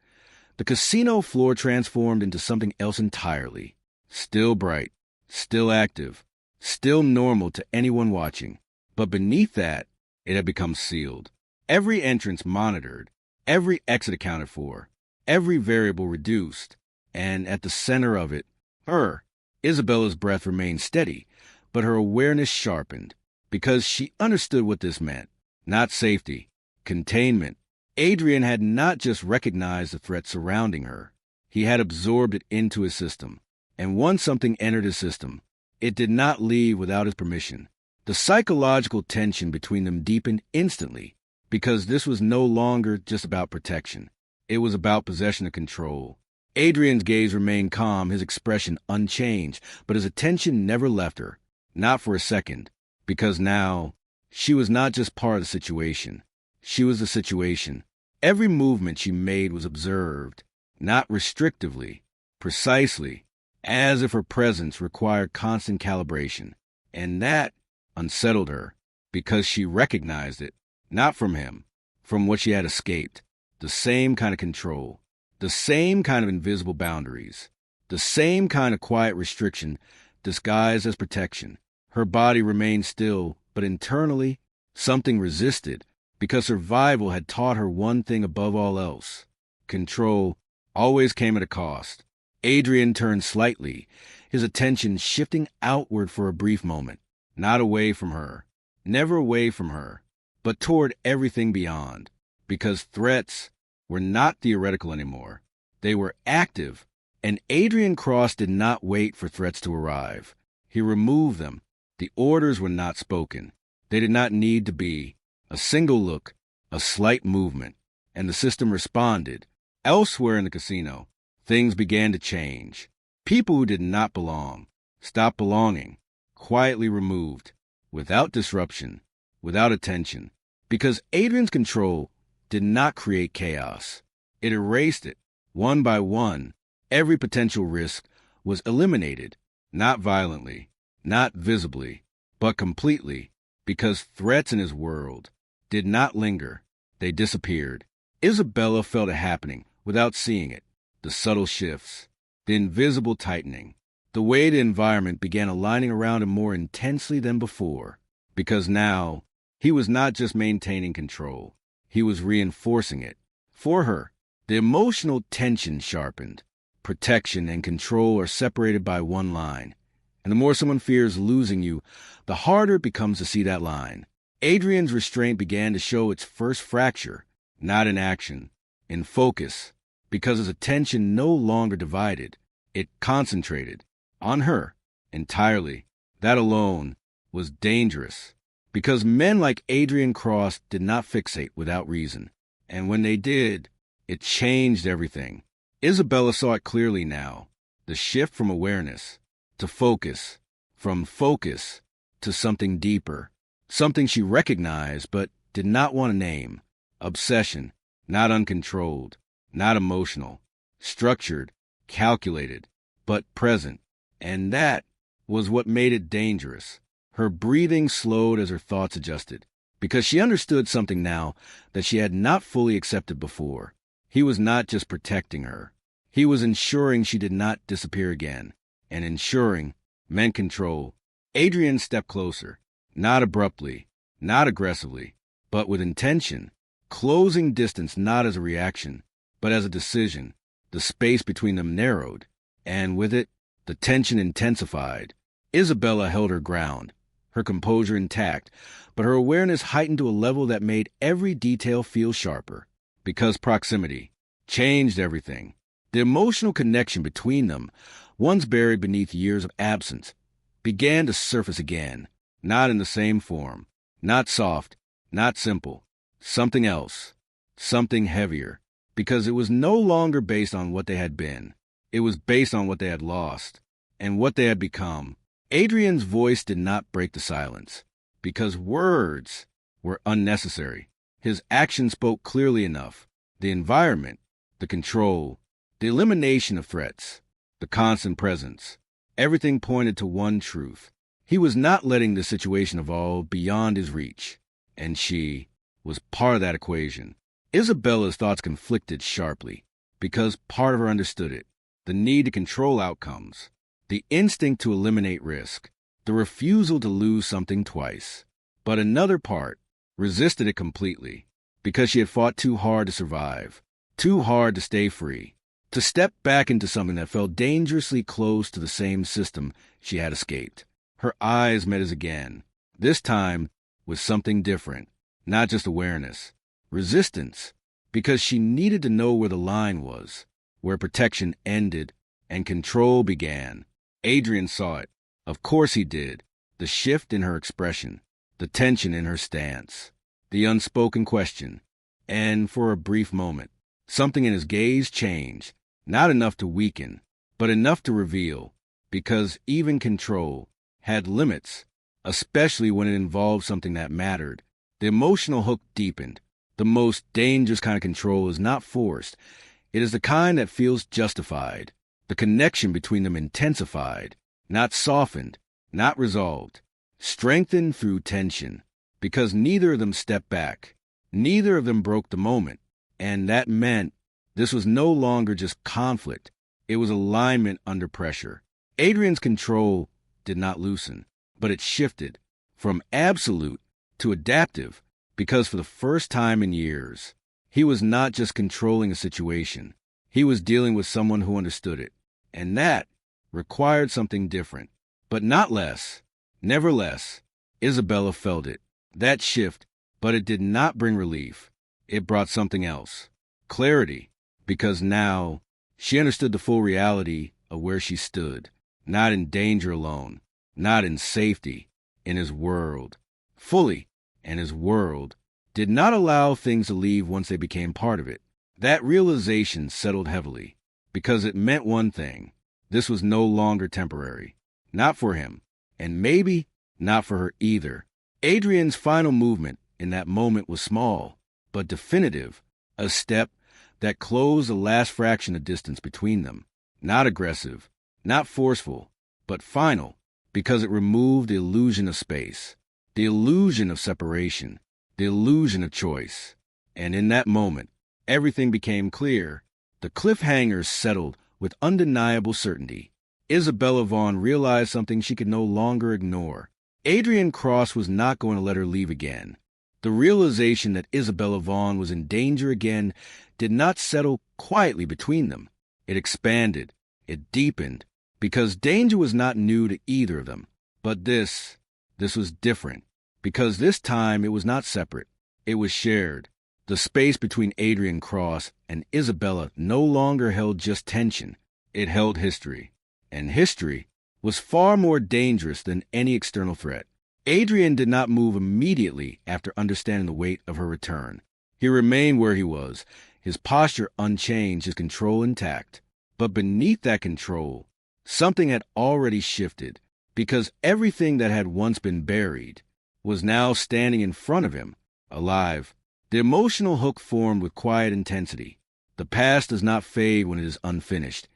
the casino floor transformed into something else entirely. Still bright, still active, still normal to anyone watching. But beneath that, it had become sealed. Every entrance monitored, every exit accounted for, every variable reduced, and at the center of it, Isabella's breath remained steady, but her awareness sharpened, because she understood what this meant. Not safety, containment. Adrian had not just recognized the threat surrounding her, he had absorbed it into his system. And once something entered his system, it did not leave without his permission. The psychological tension between them deepened instantly, because this was no longer just about protection. It was about possession of control. Adrian's gaze remained calm, his expression unchanged, but his attention never left her, not for a second, because now she was not just part of the situation. She was the situation. Every movement she made was observed, not restrictively, precisely, as if her presence required constant calibration. And that unsettled her, because she recognized it, not from him, from what she had escaped. The same kind of control, the same kind of invisible boundaries, the same kind of quiet restriction disguised as protection. Her body remained still, but internally, something resisted, because survival had taught her one thing above all else. Control always came at a cost. Adrian turned slightly, his attention shifting outward for a brief moment, not away from her, never away from her, but toward everything beyond, because threats were not theoretical anymore. They were active, and Adrian Cross did not wait for threats to arrive. He removed them. The orders were not spoken. They did not need to be. A single look, a slight movement, and the system responded. Elsewhere in the casino, things began to change. People who did not belong stopped belonging, quietly removed, without disruption, without attention, because Adrian's control did not create chaos. It erased it. One by one, every potential risk was eliminated, not violently, not visibly, but completely, because threats in his world did not linger. They disappeared. Isabella felt it happening without seeing it. The subtle shifts, the invisible tightening, the way the environment began aligning around him more intensely than before, because now he was not just maintaining control, he was reinforcing it. For her, the emotional tension sharpened. Protection and control are separated by one line, and the more someone fears losing you, the harder it becomes to see that line. Adrian's restraint began to show its first fracture, not in action, in focus, because his attention no longer divided. It concentrated on her entirely. That alone was dangerous, because men like Adrian Cross did not fixate without reason, and when they did, it changed everything. Isabella saw it clearly now, the shift from awareness to focus, from focus to something deeper, something she recognized but did not want to name. Obsession, not uncontrolled, not emotional, structured, calculated, but present. And that was what made it dangerous. Her breathing slowed as her thoughts adjusted, because she understood something now that she had not fully accepted before. He was not just protecting her. He was ensuring she did not disappear again. And ensuring meant control. Adrian stepped closer, not abruptly, not aggressively, but with intention, closing distance not as a reaction, but as a decision. The space between them narrowed, and with it, the tension intensified. Isabella held her ground, her composure intact, but her awareness heightened to a level that made every detail feel sharper, because proximity changed everything. The emotional connection between them, once buried beneath years of absence, began to surface again, not in the same form, not soft, not simple, something else, something heavier, because it was no longer based on what they had been. It was based on what they had lost and what they had become. Adrian's voice did not break the silence, because words were unnecessary. His action spoke clearly enough. The environment, the control, the elimination of threats, the constant presence. Everything pointed to one truth. He was not letting the situation evolve beyond his reach, and she was part of that equation. Isabella's thoughts conflicted sharply, because part of her understood it: the need to control outcomes, the instinct to eliminate risk, the refusal to lose something twice. But another part resisted it completely, because she had fought too hard to survive, too hard to stay free, to step back into something that felt dangerously close to the same system she had escaped. Her eyes met his again, this time with something different, not just awareness, resistance, because she needed to know where the line was, where protection ended and control began. Adrian saw it. Of course he did. The shift in her expression, the tension in her stance, the unspoken question, and for a brief moment, something in his gaze changed, not enough to weaken, but enough to reveal, because even control had limits, especially when it involved something that mattered. The emotional hook deepened. The most dangerous kind of control is not forced. It is the kind that feels justified. The connection between them intensified, not softened, not resolved, strengthened through tension, because neither of them stepped back. Neither of them broke the moment, and that meant this was no longer just conflict. It was alignment under pressure. Adrian's control did not loosen, but it shifted from absolute to adaptive, because for the first time in years, he was not just controlling a situation. He was dealing with someone who understood it, and that required something different, but not less. Never less. Isabella felt it, that shift, but it did not bring relief. It brought something else, clarity, because now she understood the full reality of where she stood, not in danger alone, not in safety, in his world, fully, and his world did not allow things to leave once they became part of it. That realization settled heavily, because it meant one thing: this was no longer temporary, not for him, and maybe not for her either. Adrian's final movement in that moment was small, but definitive, a step that closed the last fraction of distance between them. Not aggressive, not forceful, but final, because it removed the illusion of space, the illusion of separation, the illusion of choice. And in that moment, everything became clear. The cliffhangers settled with undeniable certainty. Isabella Vaughn realized something she could no longer ignore. Adrian Cross was not going to let her leave again. The realization that Isabella Vaughn was in danger again did not settle quietly between them. It expanded, it deepened, because danger was not new to either of them. But this was different, because this time it was not separate. It was shared. The space between Adrian Cross and Isabella no longer held just tension. It held history. And history was far more dangerous than any external threat. Adrian did not move immediately after understanding the weight of her return. He remained where he was, his posture unchanged, his control intact. But beneath that control, something had already shifted, because everything that had once been buried was now standing in front of him, alive. The emotional hook formed with quiet intensity. The past does not fade when it is unfinished.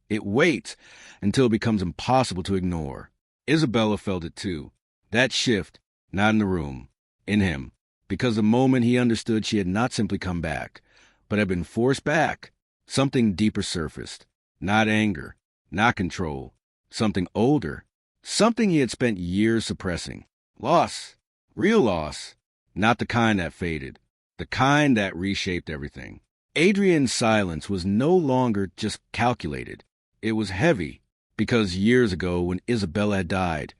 It waits until it becomes impossible to ignore. Isabella felt it too. That shift, not in the room, in him, because the moment he understood she had not simply come back, but had been forced back, something deeper surfaced. Not anger, not control, something older, something he had spent years suppressing. Loss, real loss, not the kind that faded, the kind that reshaped everything. Adrian's silence was no longer just calculated. It was heavy, because years ago when Isabella had died,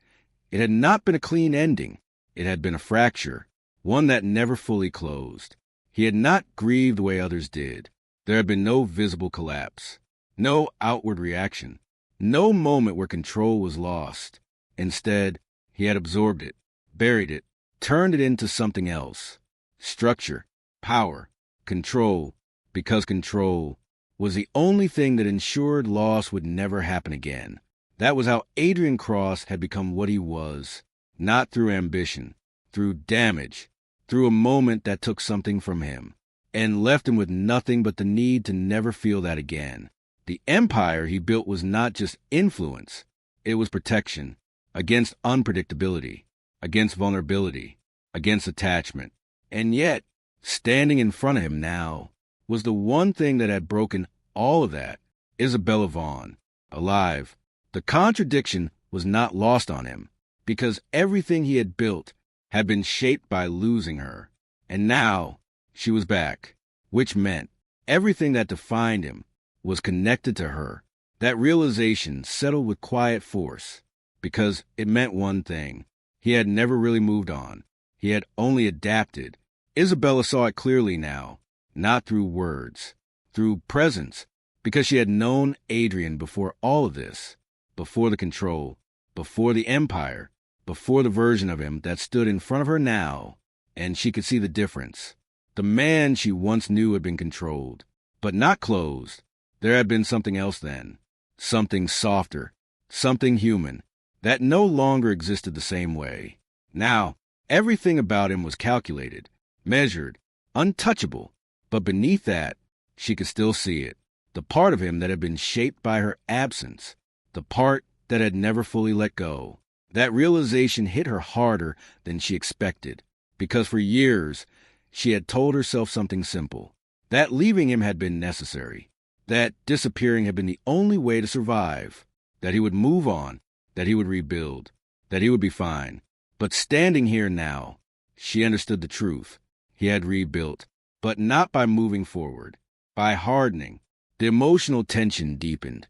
it had not been a clean ending. It had been a fracture, one that never fully closed. He had not grieved the way others did. There had been no visible collapse, no outward reaction, no moment where control was lost. Instead, he had absorbed it, buried it, turned it into something else. Structure, power, control, because control was the only thing that ensured loss would never happen again. That was how Adrian Cross had become what he was, not through ambition, through damage, through a moment that took something from him. and left him with nothing but the need to never feel that again. The empire he built was not just influence, it was protection against unpredictability, against vulnerability, against attachment. And yet, standing in front of him now was the one thing that had broken all of that: Isabella Vaughn, alive. The contradiction was not lost on him, because everything he had built had been shaped by losing her. And now she was back, which meant everything that defined him was connected to her. That realization settled with quiet force, because it meant one thing: he had never really moved on. He had only adapted. Isabella saw it clearly now, not through words, through presence, because she had known Adrian before all of this, before the control, before the empire, before the version of him that stood in front of her now, and she could see the difference. The man she once knew had been controlled, but not closed. There had been something else then, something softer, something human, that no longer existed the same way. Now, everything about him was calculated, measured, untouchable, but beneath that, she could still see it, the part of him that had been shaped by her absence, the part that had never fully let go. That realization hit her harder than she expected, because for years she had told herself something simple: that leaving him had been necessary, that disappearing had been the only way to survive, that he would move on, that he would rebuild, that he would be fine. But standing here now, she understood the truth. He had rebuilt, but not by moving forward, by hardening. The emotional tension deepened,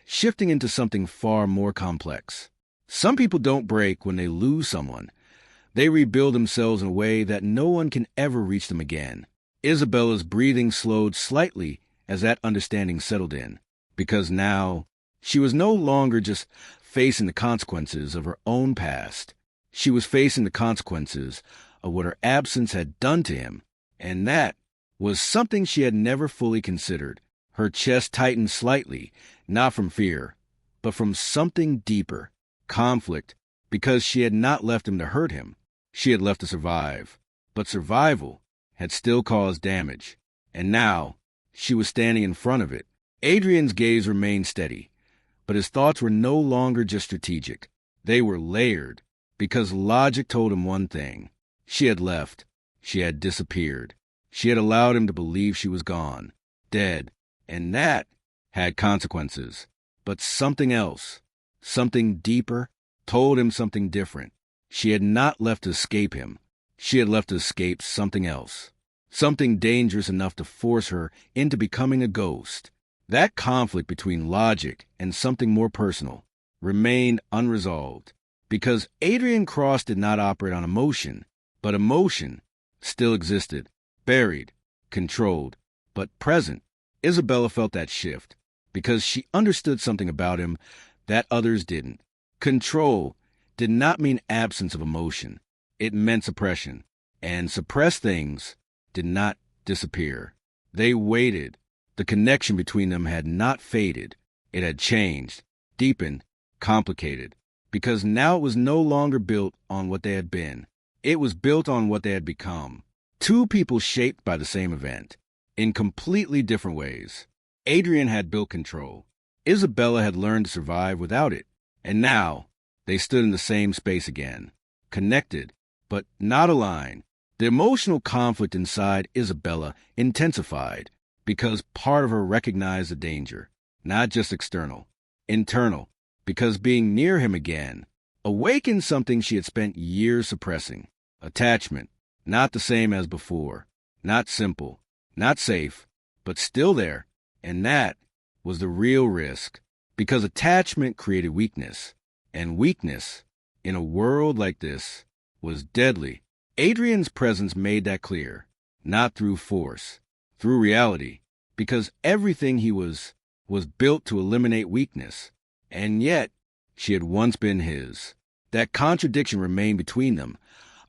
shifting into something far more complex. Some people don't break when they lose someone. They rebuild themselves in a way that no one can ever reach them again. Isabella's breathing slowed slightly as that understanding settled in, because now she was no longer just facing the consequences of her own past. She was facing the consequences of what her absence had done to him, and that was something she had never fully considered. Her chest tightened slightly, not from fear, but from something deeper: conflict, because she had not left him to hurt him. She had left to survive. But survival had still caused damage, and now she was standing in front of it. Adrian's gaze remained steady, but his thoughts were no longer just strategic. They were layered, because logic told him one thing: she had left. She had disappeared. She had allowed him to believe she was gone, dead, and that had consequences. But something else, something deeper, told him something different. She had not left to escape him. She had left to escape something else, something dangerous enough to force her into becoming a ghost. That conflict between logic and something more personal remained unresolved, because Adrian Cross did not operate on emotion, but emotion still existed, buried, controlled, but present. Isabella felt that shift, because she understood something about him that others didn't. Control did not mean absence of emotion. It meant suppression, and suppressed things did not disappear. They waited. The connection between them had not faded. It had changed, deepened, complicated, because now it was no longer built on what they had been. It was built on what they had become. Two people shaped by the same event, in completely different ways. Adrian had built control. Isabella had learned to survive without it. And now they stood in the same space again, connected, but not aligned. The emotional conflict inside Isabella intensified, because part of her recognized the danger, not just external, internal, because being near him again awakened something she had spent years suppressing: attachment, not the same as before, not simple, not safe, but still there. And that was the real risk, because attachment created weakness, and weakness, in a world like this, was deadly. Adrian's presence made that clear, not through force, through reality, because everything he was built to eliminate weakness, and yet she had once been his. That contradiction remained between them,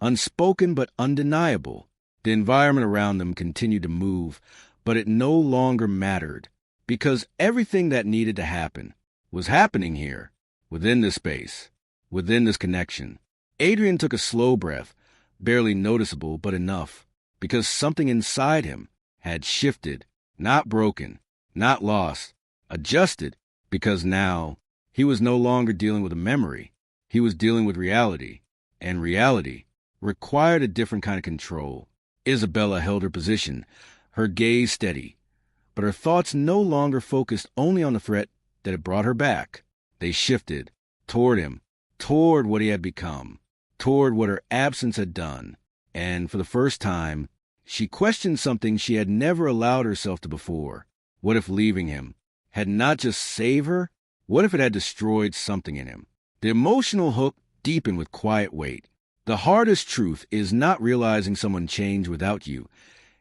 unspoken but undeniable. The environment around them continued to move, but it no longer mattered, because everything that needed to happen was happening here, within this space, within this connection. Adrian took a slow breath, barely noticeable but enough, because something inside him had shifted, not broken, not lost, adjusted, because now he was no longer dealing with a memory. He was dealing with reality, and reality required a different kind of control. Isabella held her position, her gaze steady, but her thoughts no longer focused only on the threat that had brought her back. They shifted toward him, toward what he had become, toward what her absence had done. And for the first time, she questioned something she had never allowed herself to before. What if leaving him had not just saved her? What if it had destroyed something in him? The emotional hook deepened with quiet weight. The hardest truth is not realizing someone changed without you.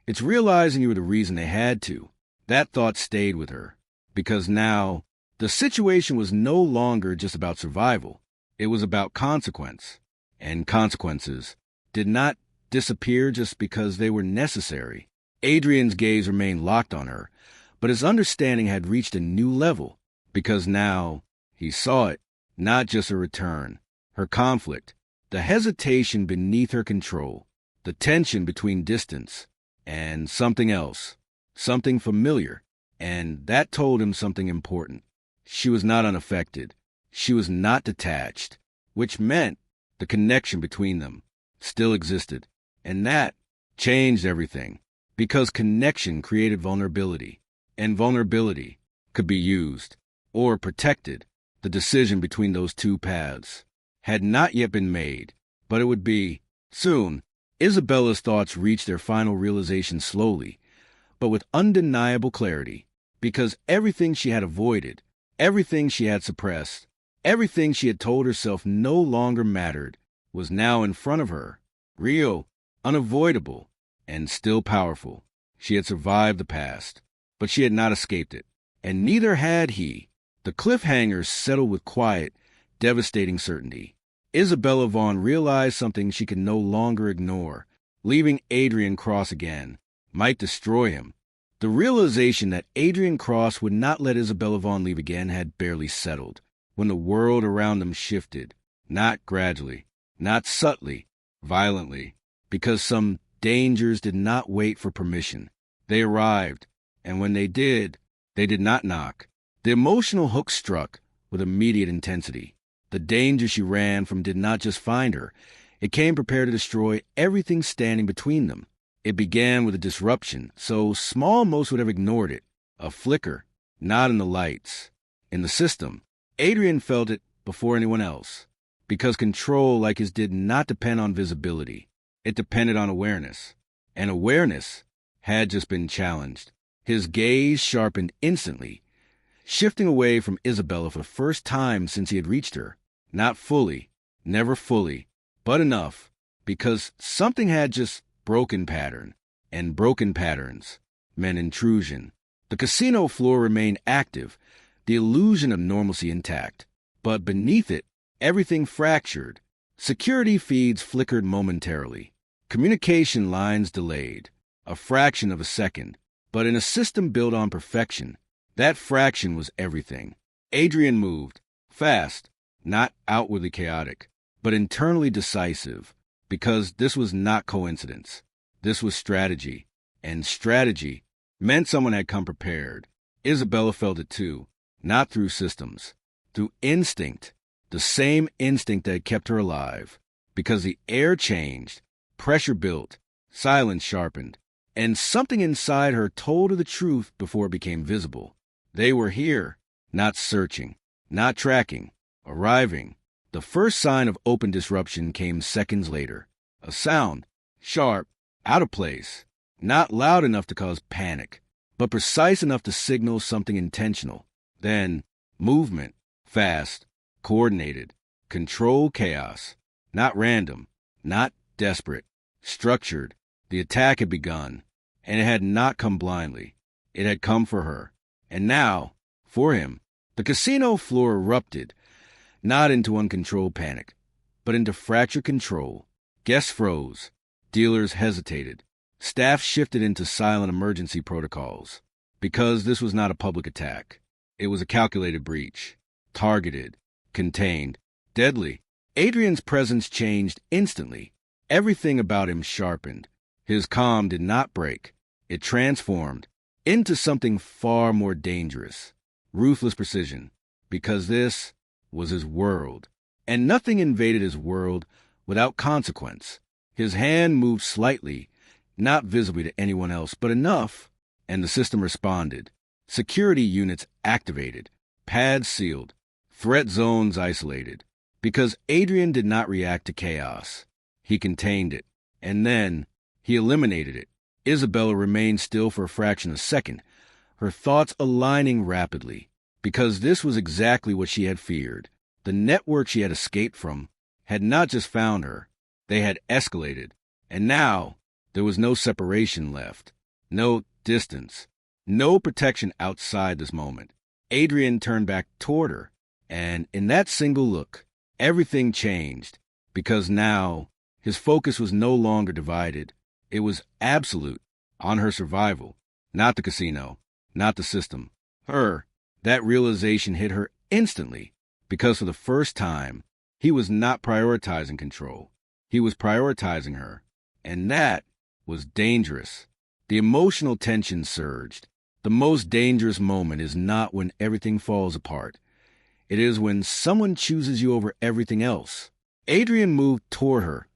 It's realizing you were the reason they had to. That thought stayed with her, because now the situation was no longer just about survival. It was about consequence. And consequences did not disappear just because they were necessary. Adrian's gaze remained locked on her, but his understanding had reached a new level, because now he saw it, not just a return, her conflict, the hesitation beneath her control, the tension between distance and something else, something familiar, and that told him something important. She was not unaffected. She was not detached, which meant the connection between them still existed. And that changed everything, because connection created vulnerability, and vulnerability could be used or protected. The decision between those two paths had not yet been made, but it would be soon. Isabella's thoughts reached their final realization slowly, but with undeniable clarity, because everything she had avoided, everything she had suppressed, everything she had told herself no longer mattered, was now in front of her, real, unavoidable, and still powerful. She had survived the past, but she had not escaped it, and neither had he. The cliffhangers settled with quiet, devastating certainty. Isabella Vaughn realized something she could no longer ignore. Leaving Adrian Cross again might destroy him. The realization that Adrian Cross would not let Isabella Vaughn leave again had barely settled when the world around them shifted, not gradually, not subtly, violently, because some dangers did not wait for permission. They arrived, and when they did not knock. The emotional hook struck with immediate intensity. The danger she ran from did not just find her. It came prepared to destroy everything standing between them. It began with a disruption, so small most would have ignored it. A flicker, not in the lights. In the system, Adrian felt it before anyone else, because control like his did not depend on visibility. It depended on awareness, and awareness had just been challenged. His gaze sharpened instantly, shifting away from Isabella for the first time since he had reached her. Not fully, never fully, but enough, because something had just broken pattern, and broken patterns meant intrusion. The casino floor remained active, the illusion of normalcy intact, but beneath it, everything fractured. Security feeds flickered momentarily, communication lines delayed, a fraction of a second, but in a system built on perfection, that fraction was everything. Adrian moved, fast, not outwardly chaotic, but internally decisive, because this was not coincidence. This was strategy, and strategy meant someone had come prepared. Isabella felt it too, not through systems, through instinct, the same instinct that had kept her alive, because the air changed, pressure built, silence sharpened, and something inside her told her the truth before it became visible. They were here, not searching, not tracking, arriving. The first sign of open disruption came seconds later. A sound, sharp, out of place, not loud enough to cause panic, but precise enough to signal something intentional. Then, movement, fast, coordinated, controlled chaos, not random, not desperate, structured. The attack had begun, and it had not come blindly. It had come for her. And now, for him, the casino floor erupted, not into uncontrolled panic, but into fractured control. Guests froze, dealers hesitated, staff shifted into silent emergency protocols, because this was not a public attack. It was a calculated breach, targeted, contained, deadly. Adrian's presence changed instantly. Everything about him sharpened. His calm did not break. It transformed into something far more dangerous, ruthless precision, because this was his world, and nothing invaded his world without consequence. His hand moved slightly, not visibly to anyone else, but enough, and the system responded. Security units activated, pads sealed, threat zones isolated, because Adrian did not react to chaos. He contained it, and then he eliminated it. Isabella remained still for a fraction of a second, her thoughts aligning rapidly, because this was exactly what she had feared. The network she had escaped from had not just found her, they had escalated, and now there was no separation left, no distance, no protection outside this moment. Adrian turned back toward her, and in that single look, everything changed, because now his focus was no longer divided. It was absolute, on her survival, not the casino, not the system. Her. That realization hit her instantly, because for the first time, he was not prioritizing control. He was prioritizing her, and that was dangerous. The emotional tension surged. The most dangerous moment is not when everything falls apart. It is when someone chooses you over everything else. Adrian moved toward her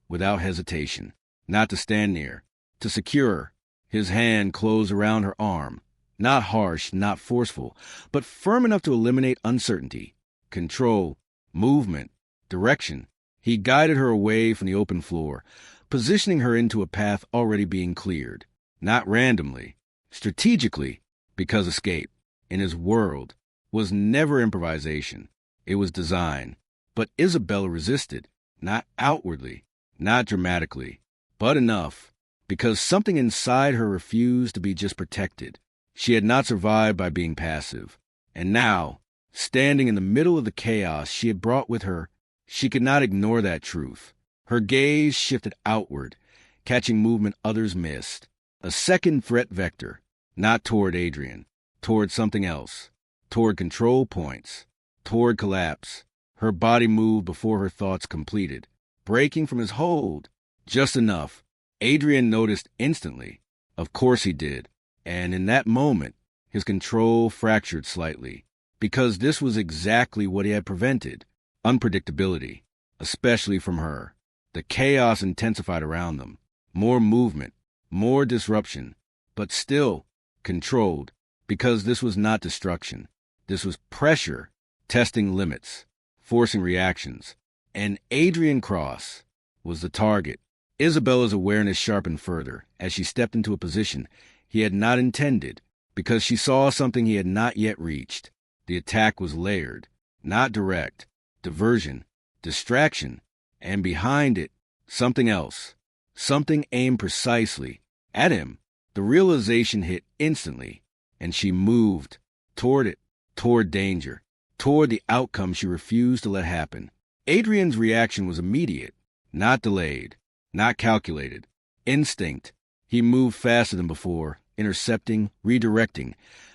without hesitation, not to stand near, to secure her. His hand closed around her arm, not harsh, not forceful, but firm enough to eliminate uncertainty, control, movement, direction. He guided her away from the open floor, positioning her into a path already being cleared, not randomly, strategically, because escape, in his world, was never improvisation. It was design. But Isabella resisted, not outwardly, not dramatically, but enough, because something inside her refused to be just protected. She had not survived by being passive. And now, standing in the middle of the chaos she had brought with her, she could not ignore that truth. Her gaze shifted outward, catching movement others missed. A second threat vector, not toward Adrian, toward something else, toward control points, toward collapse. Her body moved before her thoughts completed, breaking from his hold. Just enough. Adrian noticed instantly. Of course he did. And in that moment, his control fractured slightly, because this was exactly what he had prevented. Unpredictability, especially from her. The chaos intensified around them. More movement, more disruption, but still controlled, because this was not destruction. This was pressure, testing limits, forcing reactions. And Adrian Cross was the target. Isabella's awareness sharpened further as she stepped into a position he had not intended, because she saw something he had not yet reached. The attack was layered, not direct. Diversion, distraction, and behind it, something else. Something aimed precisely at him. The realization hit instantly, and she moved toward it, toward danger, toward the outcome she refused to let happen. Adrian's reaction was immediate, not delayed, not calculated. Instinct. He moved faster than before, intercepting, redirecting,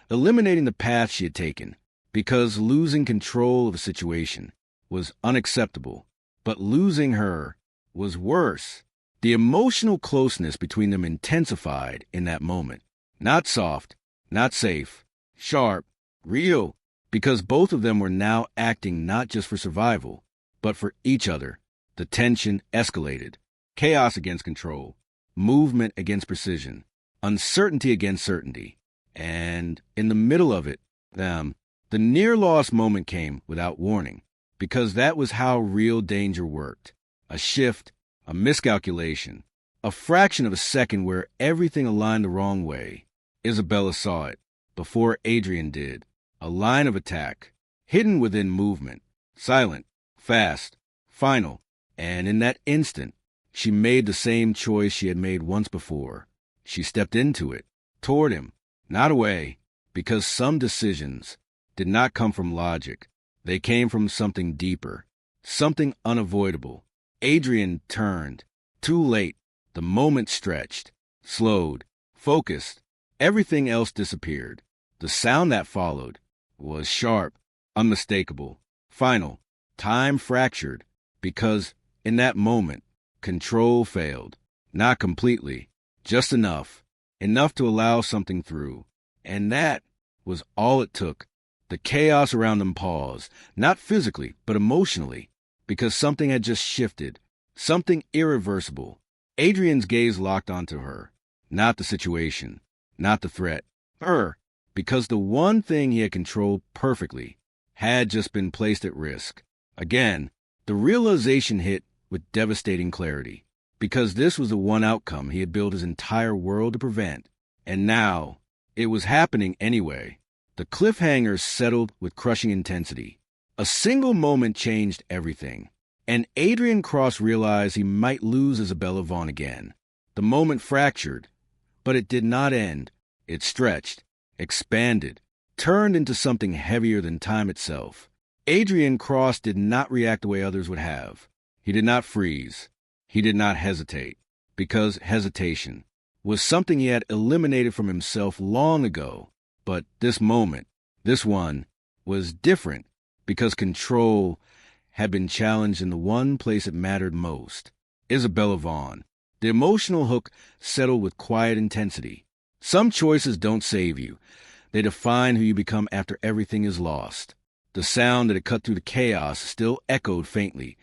eliminating the path she had taken, because losing control of a situation was unacceptable, but losing her was worse. The emotional closeness between them intensified in that moment. Not soft, not safe, sharp, real, because both of them were now acting not just for survival, but for each other. The tension escalated. Chaos against control, movement against precision, uncertainty against certainty. And in the middle of it, the near-loss moment came without warning, because that was how real danger worked. A shift, a miscalculation, a fraction of a second where everything aligned the wrong way. Isabella saw it, before Adrian did. A line of attack, hidden within movement, silent, fast, final. And in that instant, she made the same choice she had made once before. She stepped into it, toward him, not away, because some decisions did not come from logic. They came from something deeper, something unavoidable. Adrian turned. Too late. The moment stretched, slowed, focused. Everything else disappeared. The sound that followed was sharp, unmistakable, final. Time fractured, because in that moment, control failed. Not completely, just enough. enough to allow something through. And that was all it took. The chaos around them paused, not physically, but emotionally, because something had just shifted, something irreversible. Adrian's gaze locked onto her, not the situation, not the threat, her, because the one thing he had controlled perfectly had just been placed at risk. Again, the realization hit with devastating clarity, because this was the one outcome he had built his entire world to prevent. And now, it was happening anyway. The cliffhanger settled with crushing intensity. A single moment changed everything, and Adrian Cross realized he might lose Isabella Vaughn again. The moment fractured, but it did not end. It stretched, expanded, turned into something heavier than time itself. Adrian Cross did not react the way others would have. He did not freeze. He did not hesitate, because hesitation was something he had eliminated from himself long ago. But this moment, this one, was different because control had been challenged in the one place it mattered most. Isabella Vaughn. The emotional hook settled with quiet intensity. Some choices don't save you. They define who you become after everything is lost. The sound that had cut through the chaos still echoed faintly,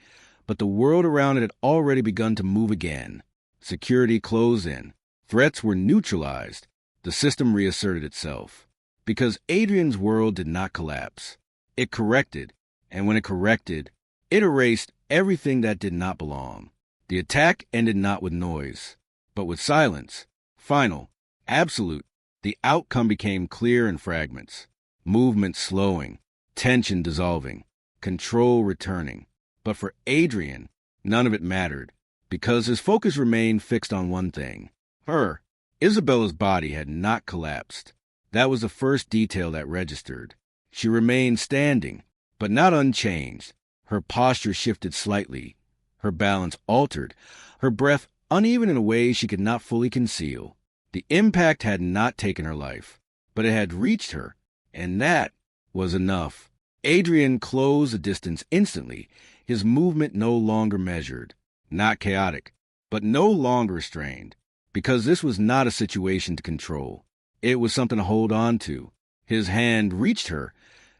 but the world around it had already begun to move again. Security closed in. Threats were neutralized. The system reasserted itself. Because Adrian's world did not collapse. It corrected, and when it corrected, it erased everything that did not belong. The attack ended not with noise, but with silence. Final, absolute. The outcome became clear in fragments. Movement slowing, tension dissolving, control returning. But for Adrian, none of it mattered, because his focus remained fixed on one thing. Her. Isabella's body had not collapsed. That was the first detail that registered. She remained standing, but not unchanged. Her posture shifted slightly. Her balance altered. Her breath uneven in a way she could not fully conceal. The impact had not taken her life, but it had reached her, and that was enough. Adrian closed the distance instantly, his movement no longer measured, not chaotic, but no longer restrained, because this was not a situation to control. It was something to hold on to. His hand reached her,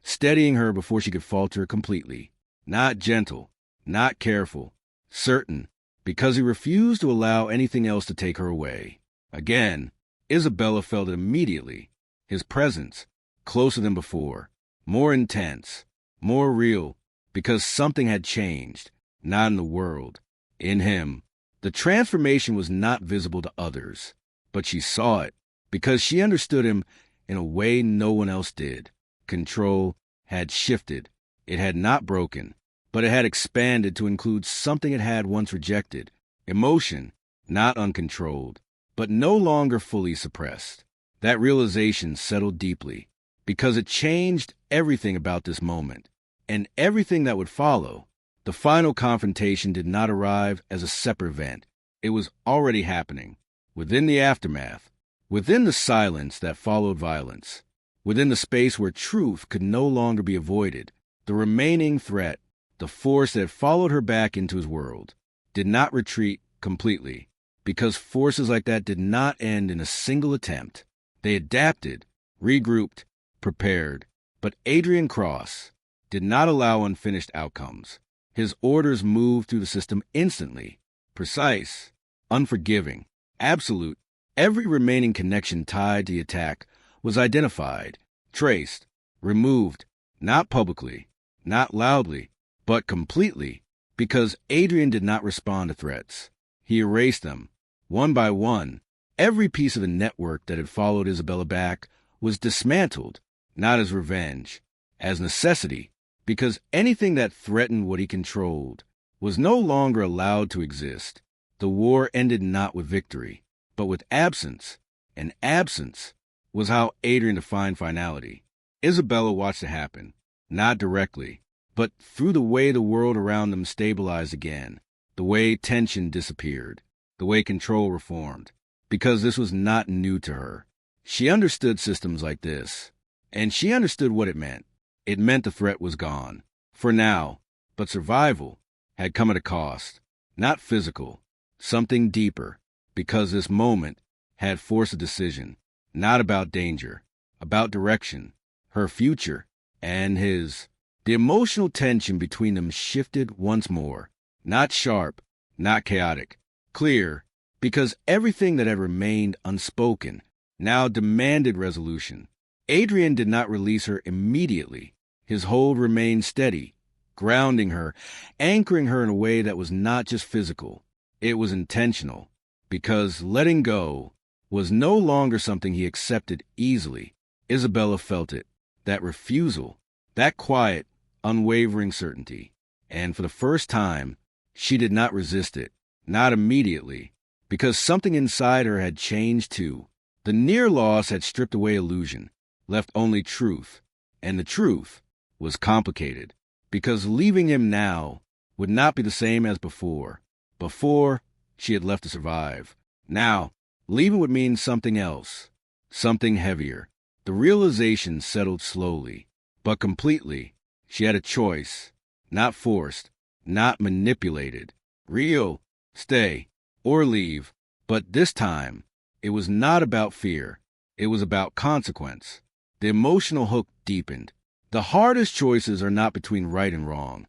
steadying her before she could falter completely. Not gentle, not careful, certain, because he refused to allow anything else to take her away. Again, Isabella felt it immediately. His presence, closer than before, more intense, more real, because something had changed, not in the world, in him. The transformation was not visible to others, but she saw it, because she understood him in a way no one else did. Control had shifted. It had not broken, but it had expanded to include something it had once rejected. Emotion, not uncontrolled, but no longer fully suppressed. That realization settled deeply, because it changed everything about this moment, and everything that would follow. The final confrontation did not arrive as a separate event. It was already happening, within the aftermath, within the silence that followed violence, within the space where truth could no longer be avoided. The remaining threat, the force that followed her back into his world, did not retreat completely, because forces like that did not end in a single attempt. They adapted, regrouped, prepared. But Adrian Cross did not allow unfinished outcomes. His orders moved through the system instantly, precise, unforgiving, absolute. Every remaining connection tied to the attack was identified, traced, removed, not publicly, not loudly, but completely, because Adrian did not respond to threats. He erased them, one by one. Every piece of the network that had followed Isabella back was dismantled, not as revenge, as necessity, because anything that threatened what he controlled was no longer allowed to exist. The war ended not with victory, but with absence, and absence was how Adrian defined finality. Isabella watched it happen, not directly, but through the way the world around them stabilized again, the way tension disappeared, the way control reformed, because this was not new to her. She understood systems like this, and she understood what it meant. It meant the threat was gone, for now, but survival had come at a cost, not physical, something deeper, because this moment had forced a decision, not about danger, about direction, her future, and his. The emotional tension between them shifted once more, not sharp, not chaotic, clear, because everything that had remained unspoken now demanded resolution. Adrian did not release her immediately. His hold remained steady, grounding her, anchoring her in a way that was not just physical. It was intentional, because letting go was no longer something he accepted easily. Isabella felt it, that refusal, that quiet, unwavering certainty. And for the first time, she did not resist it, not immediately, because something inside her had changed too. The near loss had stripped away illusion, left only truth, and the truth was complicated, because leaving him now would not be the same as before. Before, she had left to survive. Now, leaving would mean something else, something heavier. The realization settled slowly, but completely. She had a choice, not forced, not manipulated. Real, stay, or leave. But this time, it was not about fear. It was about consequence. The emotional hook deepened. The hardest choices are not between right and wrong.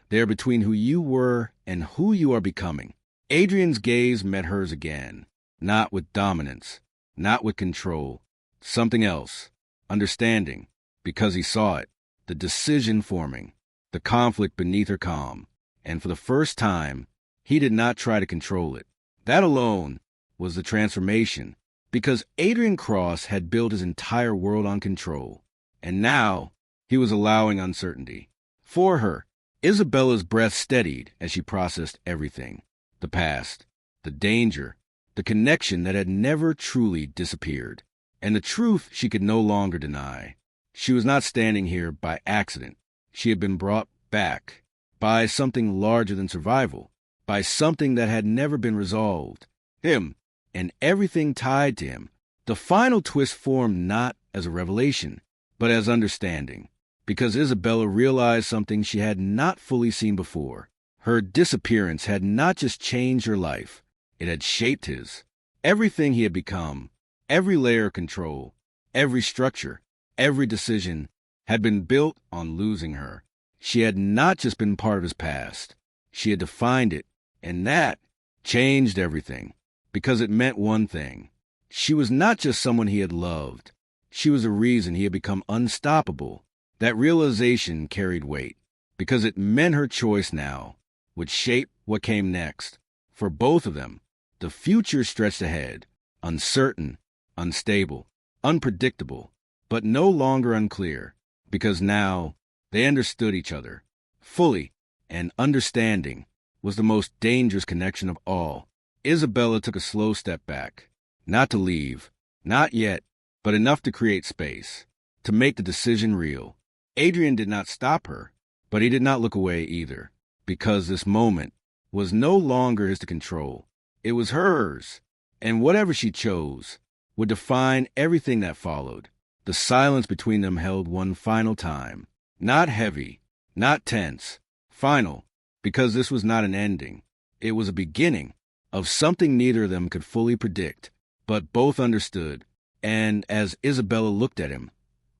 They are between who you were and who you are becoming. Adrian's gaze met hers again, not with dominance, not with control. Something else, understanding, because he saw it, the decision forming, the conflict beneath her calm. And for the first time, he did not try to control it. That alone was the transformation, because Adrian Cross had built his entire world on control. And now, he was allowing uncertainty. For her, Isabella's breath steadied as she processed everything. The past, the danger, the connection that had never truly disappeared, and the truth she could no longer deny. She was not standing here by accident. She had been brought back by something larger than survival, by something that had never been resolved. Him, and everything tied to him. The final twist formed not as a revelation, but as understanding, because Isabella realized something she had not fully seen before. Her disappearance had not just changed her life, it had shaped his. Everything he had become, every layer of control, every structure, every decision had been built on losing her. She had not just been part of his past. She had defined it, and that changed everything, because it meant one thing. She was not just someone he had loved. She was a reason he had become unstoppable. That realization carried weight, because it meant her choice now would shape what came next. For both of them, the future stretched ahead, uncertain, unstable, unpredictable, but no longer unclear, because now they understood each other fully, and understanding was the most dangerous connection of all. Isabella took a slow step back, not to leave, not yet, but enough to create space, to make the decision real. Adrian did not stop her, but he did not look away either, because this moment was no longer his to control. It was hers, and whatever she chose would define everything that followed. The silence between them held one final time, not heavy, not tense, final, because this was not an ending. It was a beginning of something neither of them could fully predict, but both understood. And as Isabella looked at him,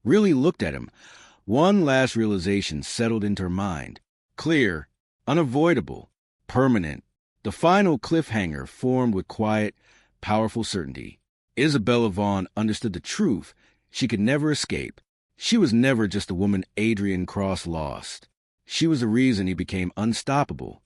really looked at him, one last realization settled into her mind. Clear, unavoidable, permanent. The final cliffhanger formed with quiet, powerful certainty. Isabella Vaughn understood the truth she could never escape. She was never just a woman Adrian Cross lost. She was the reason he became unstoppable.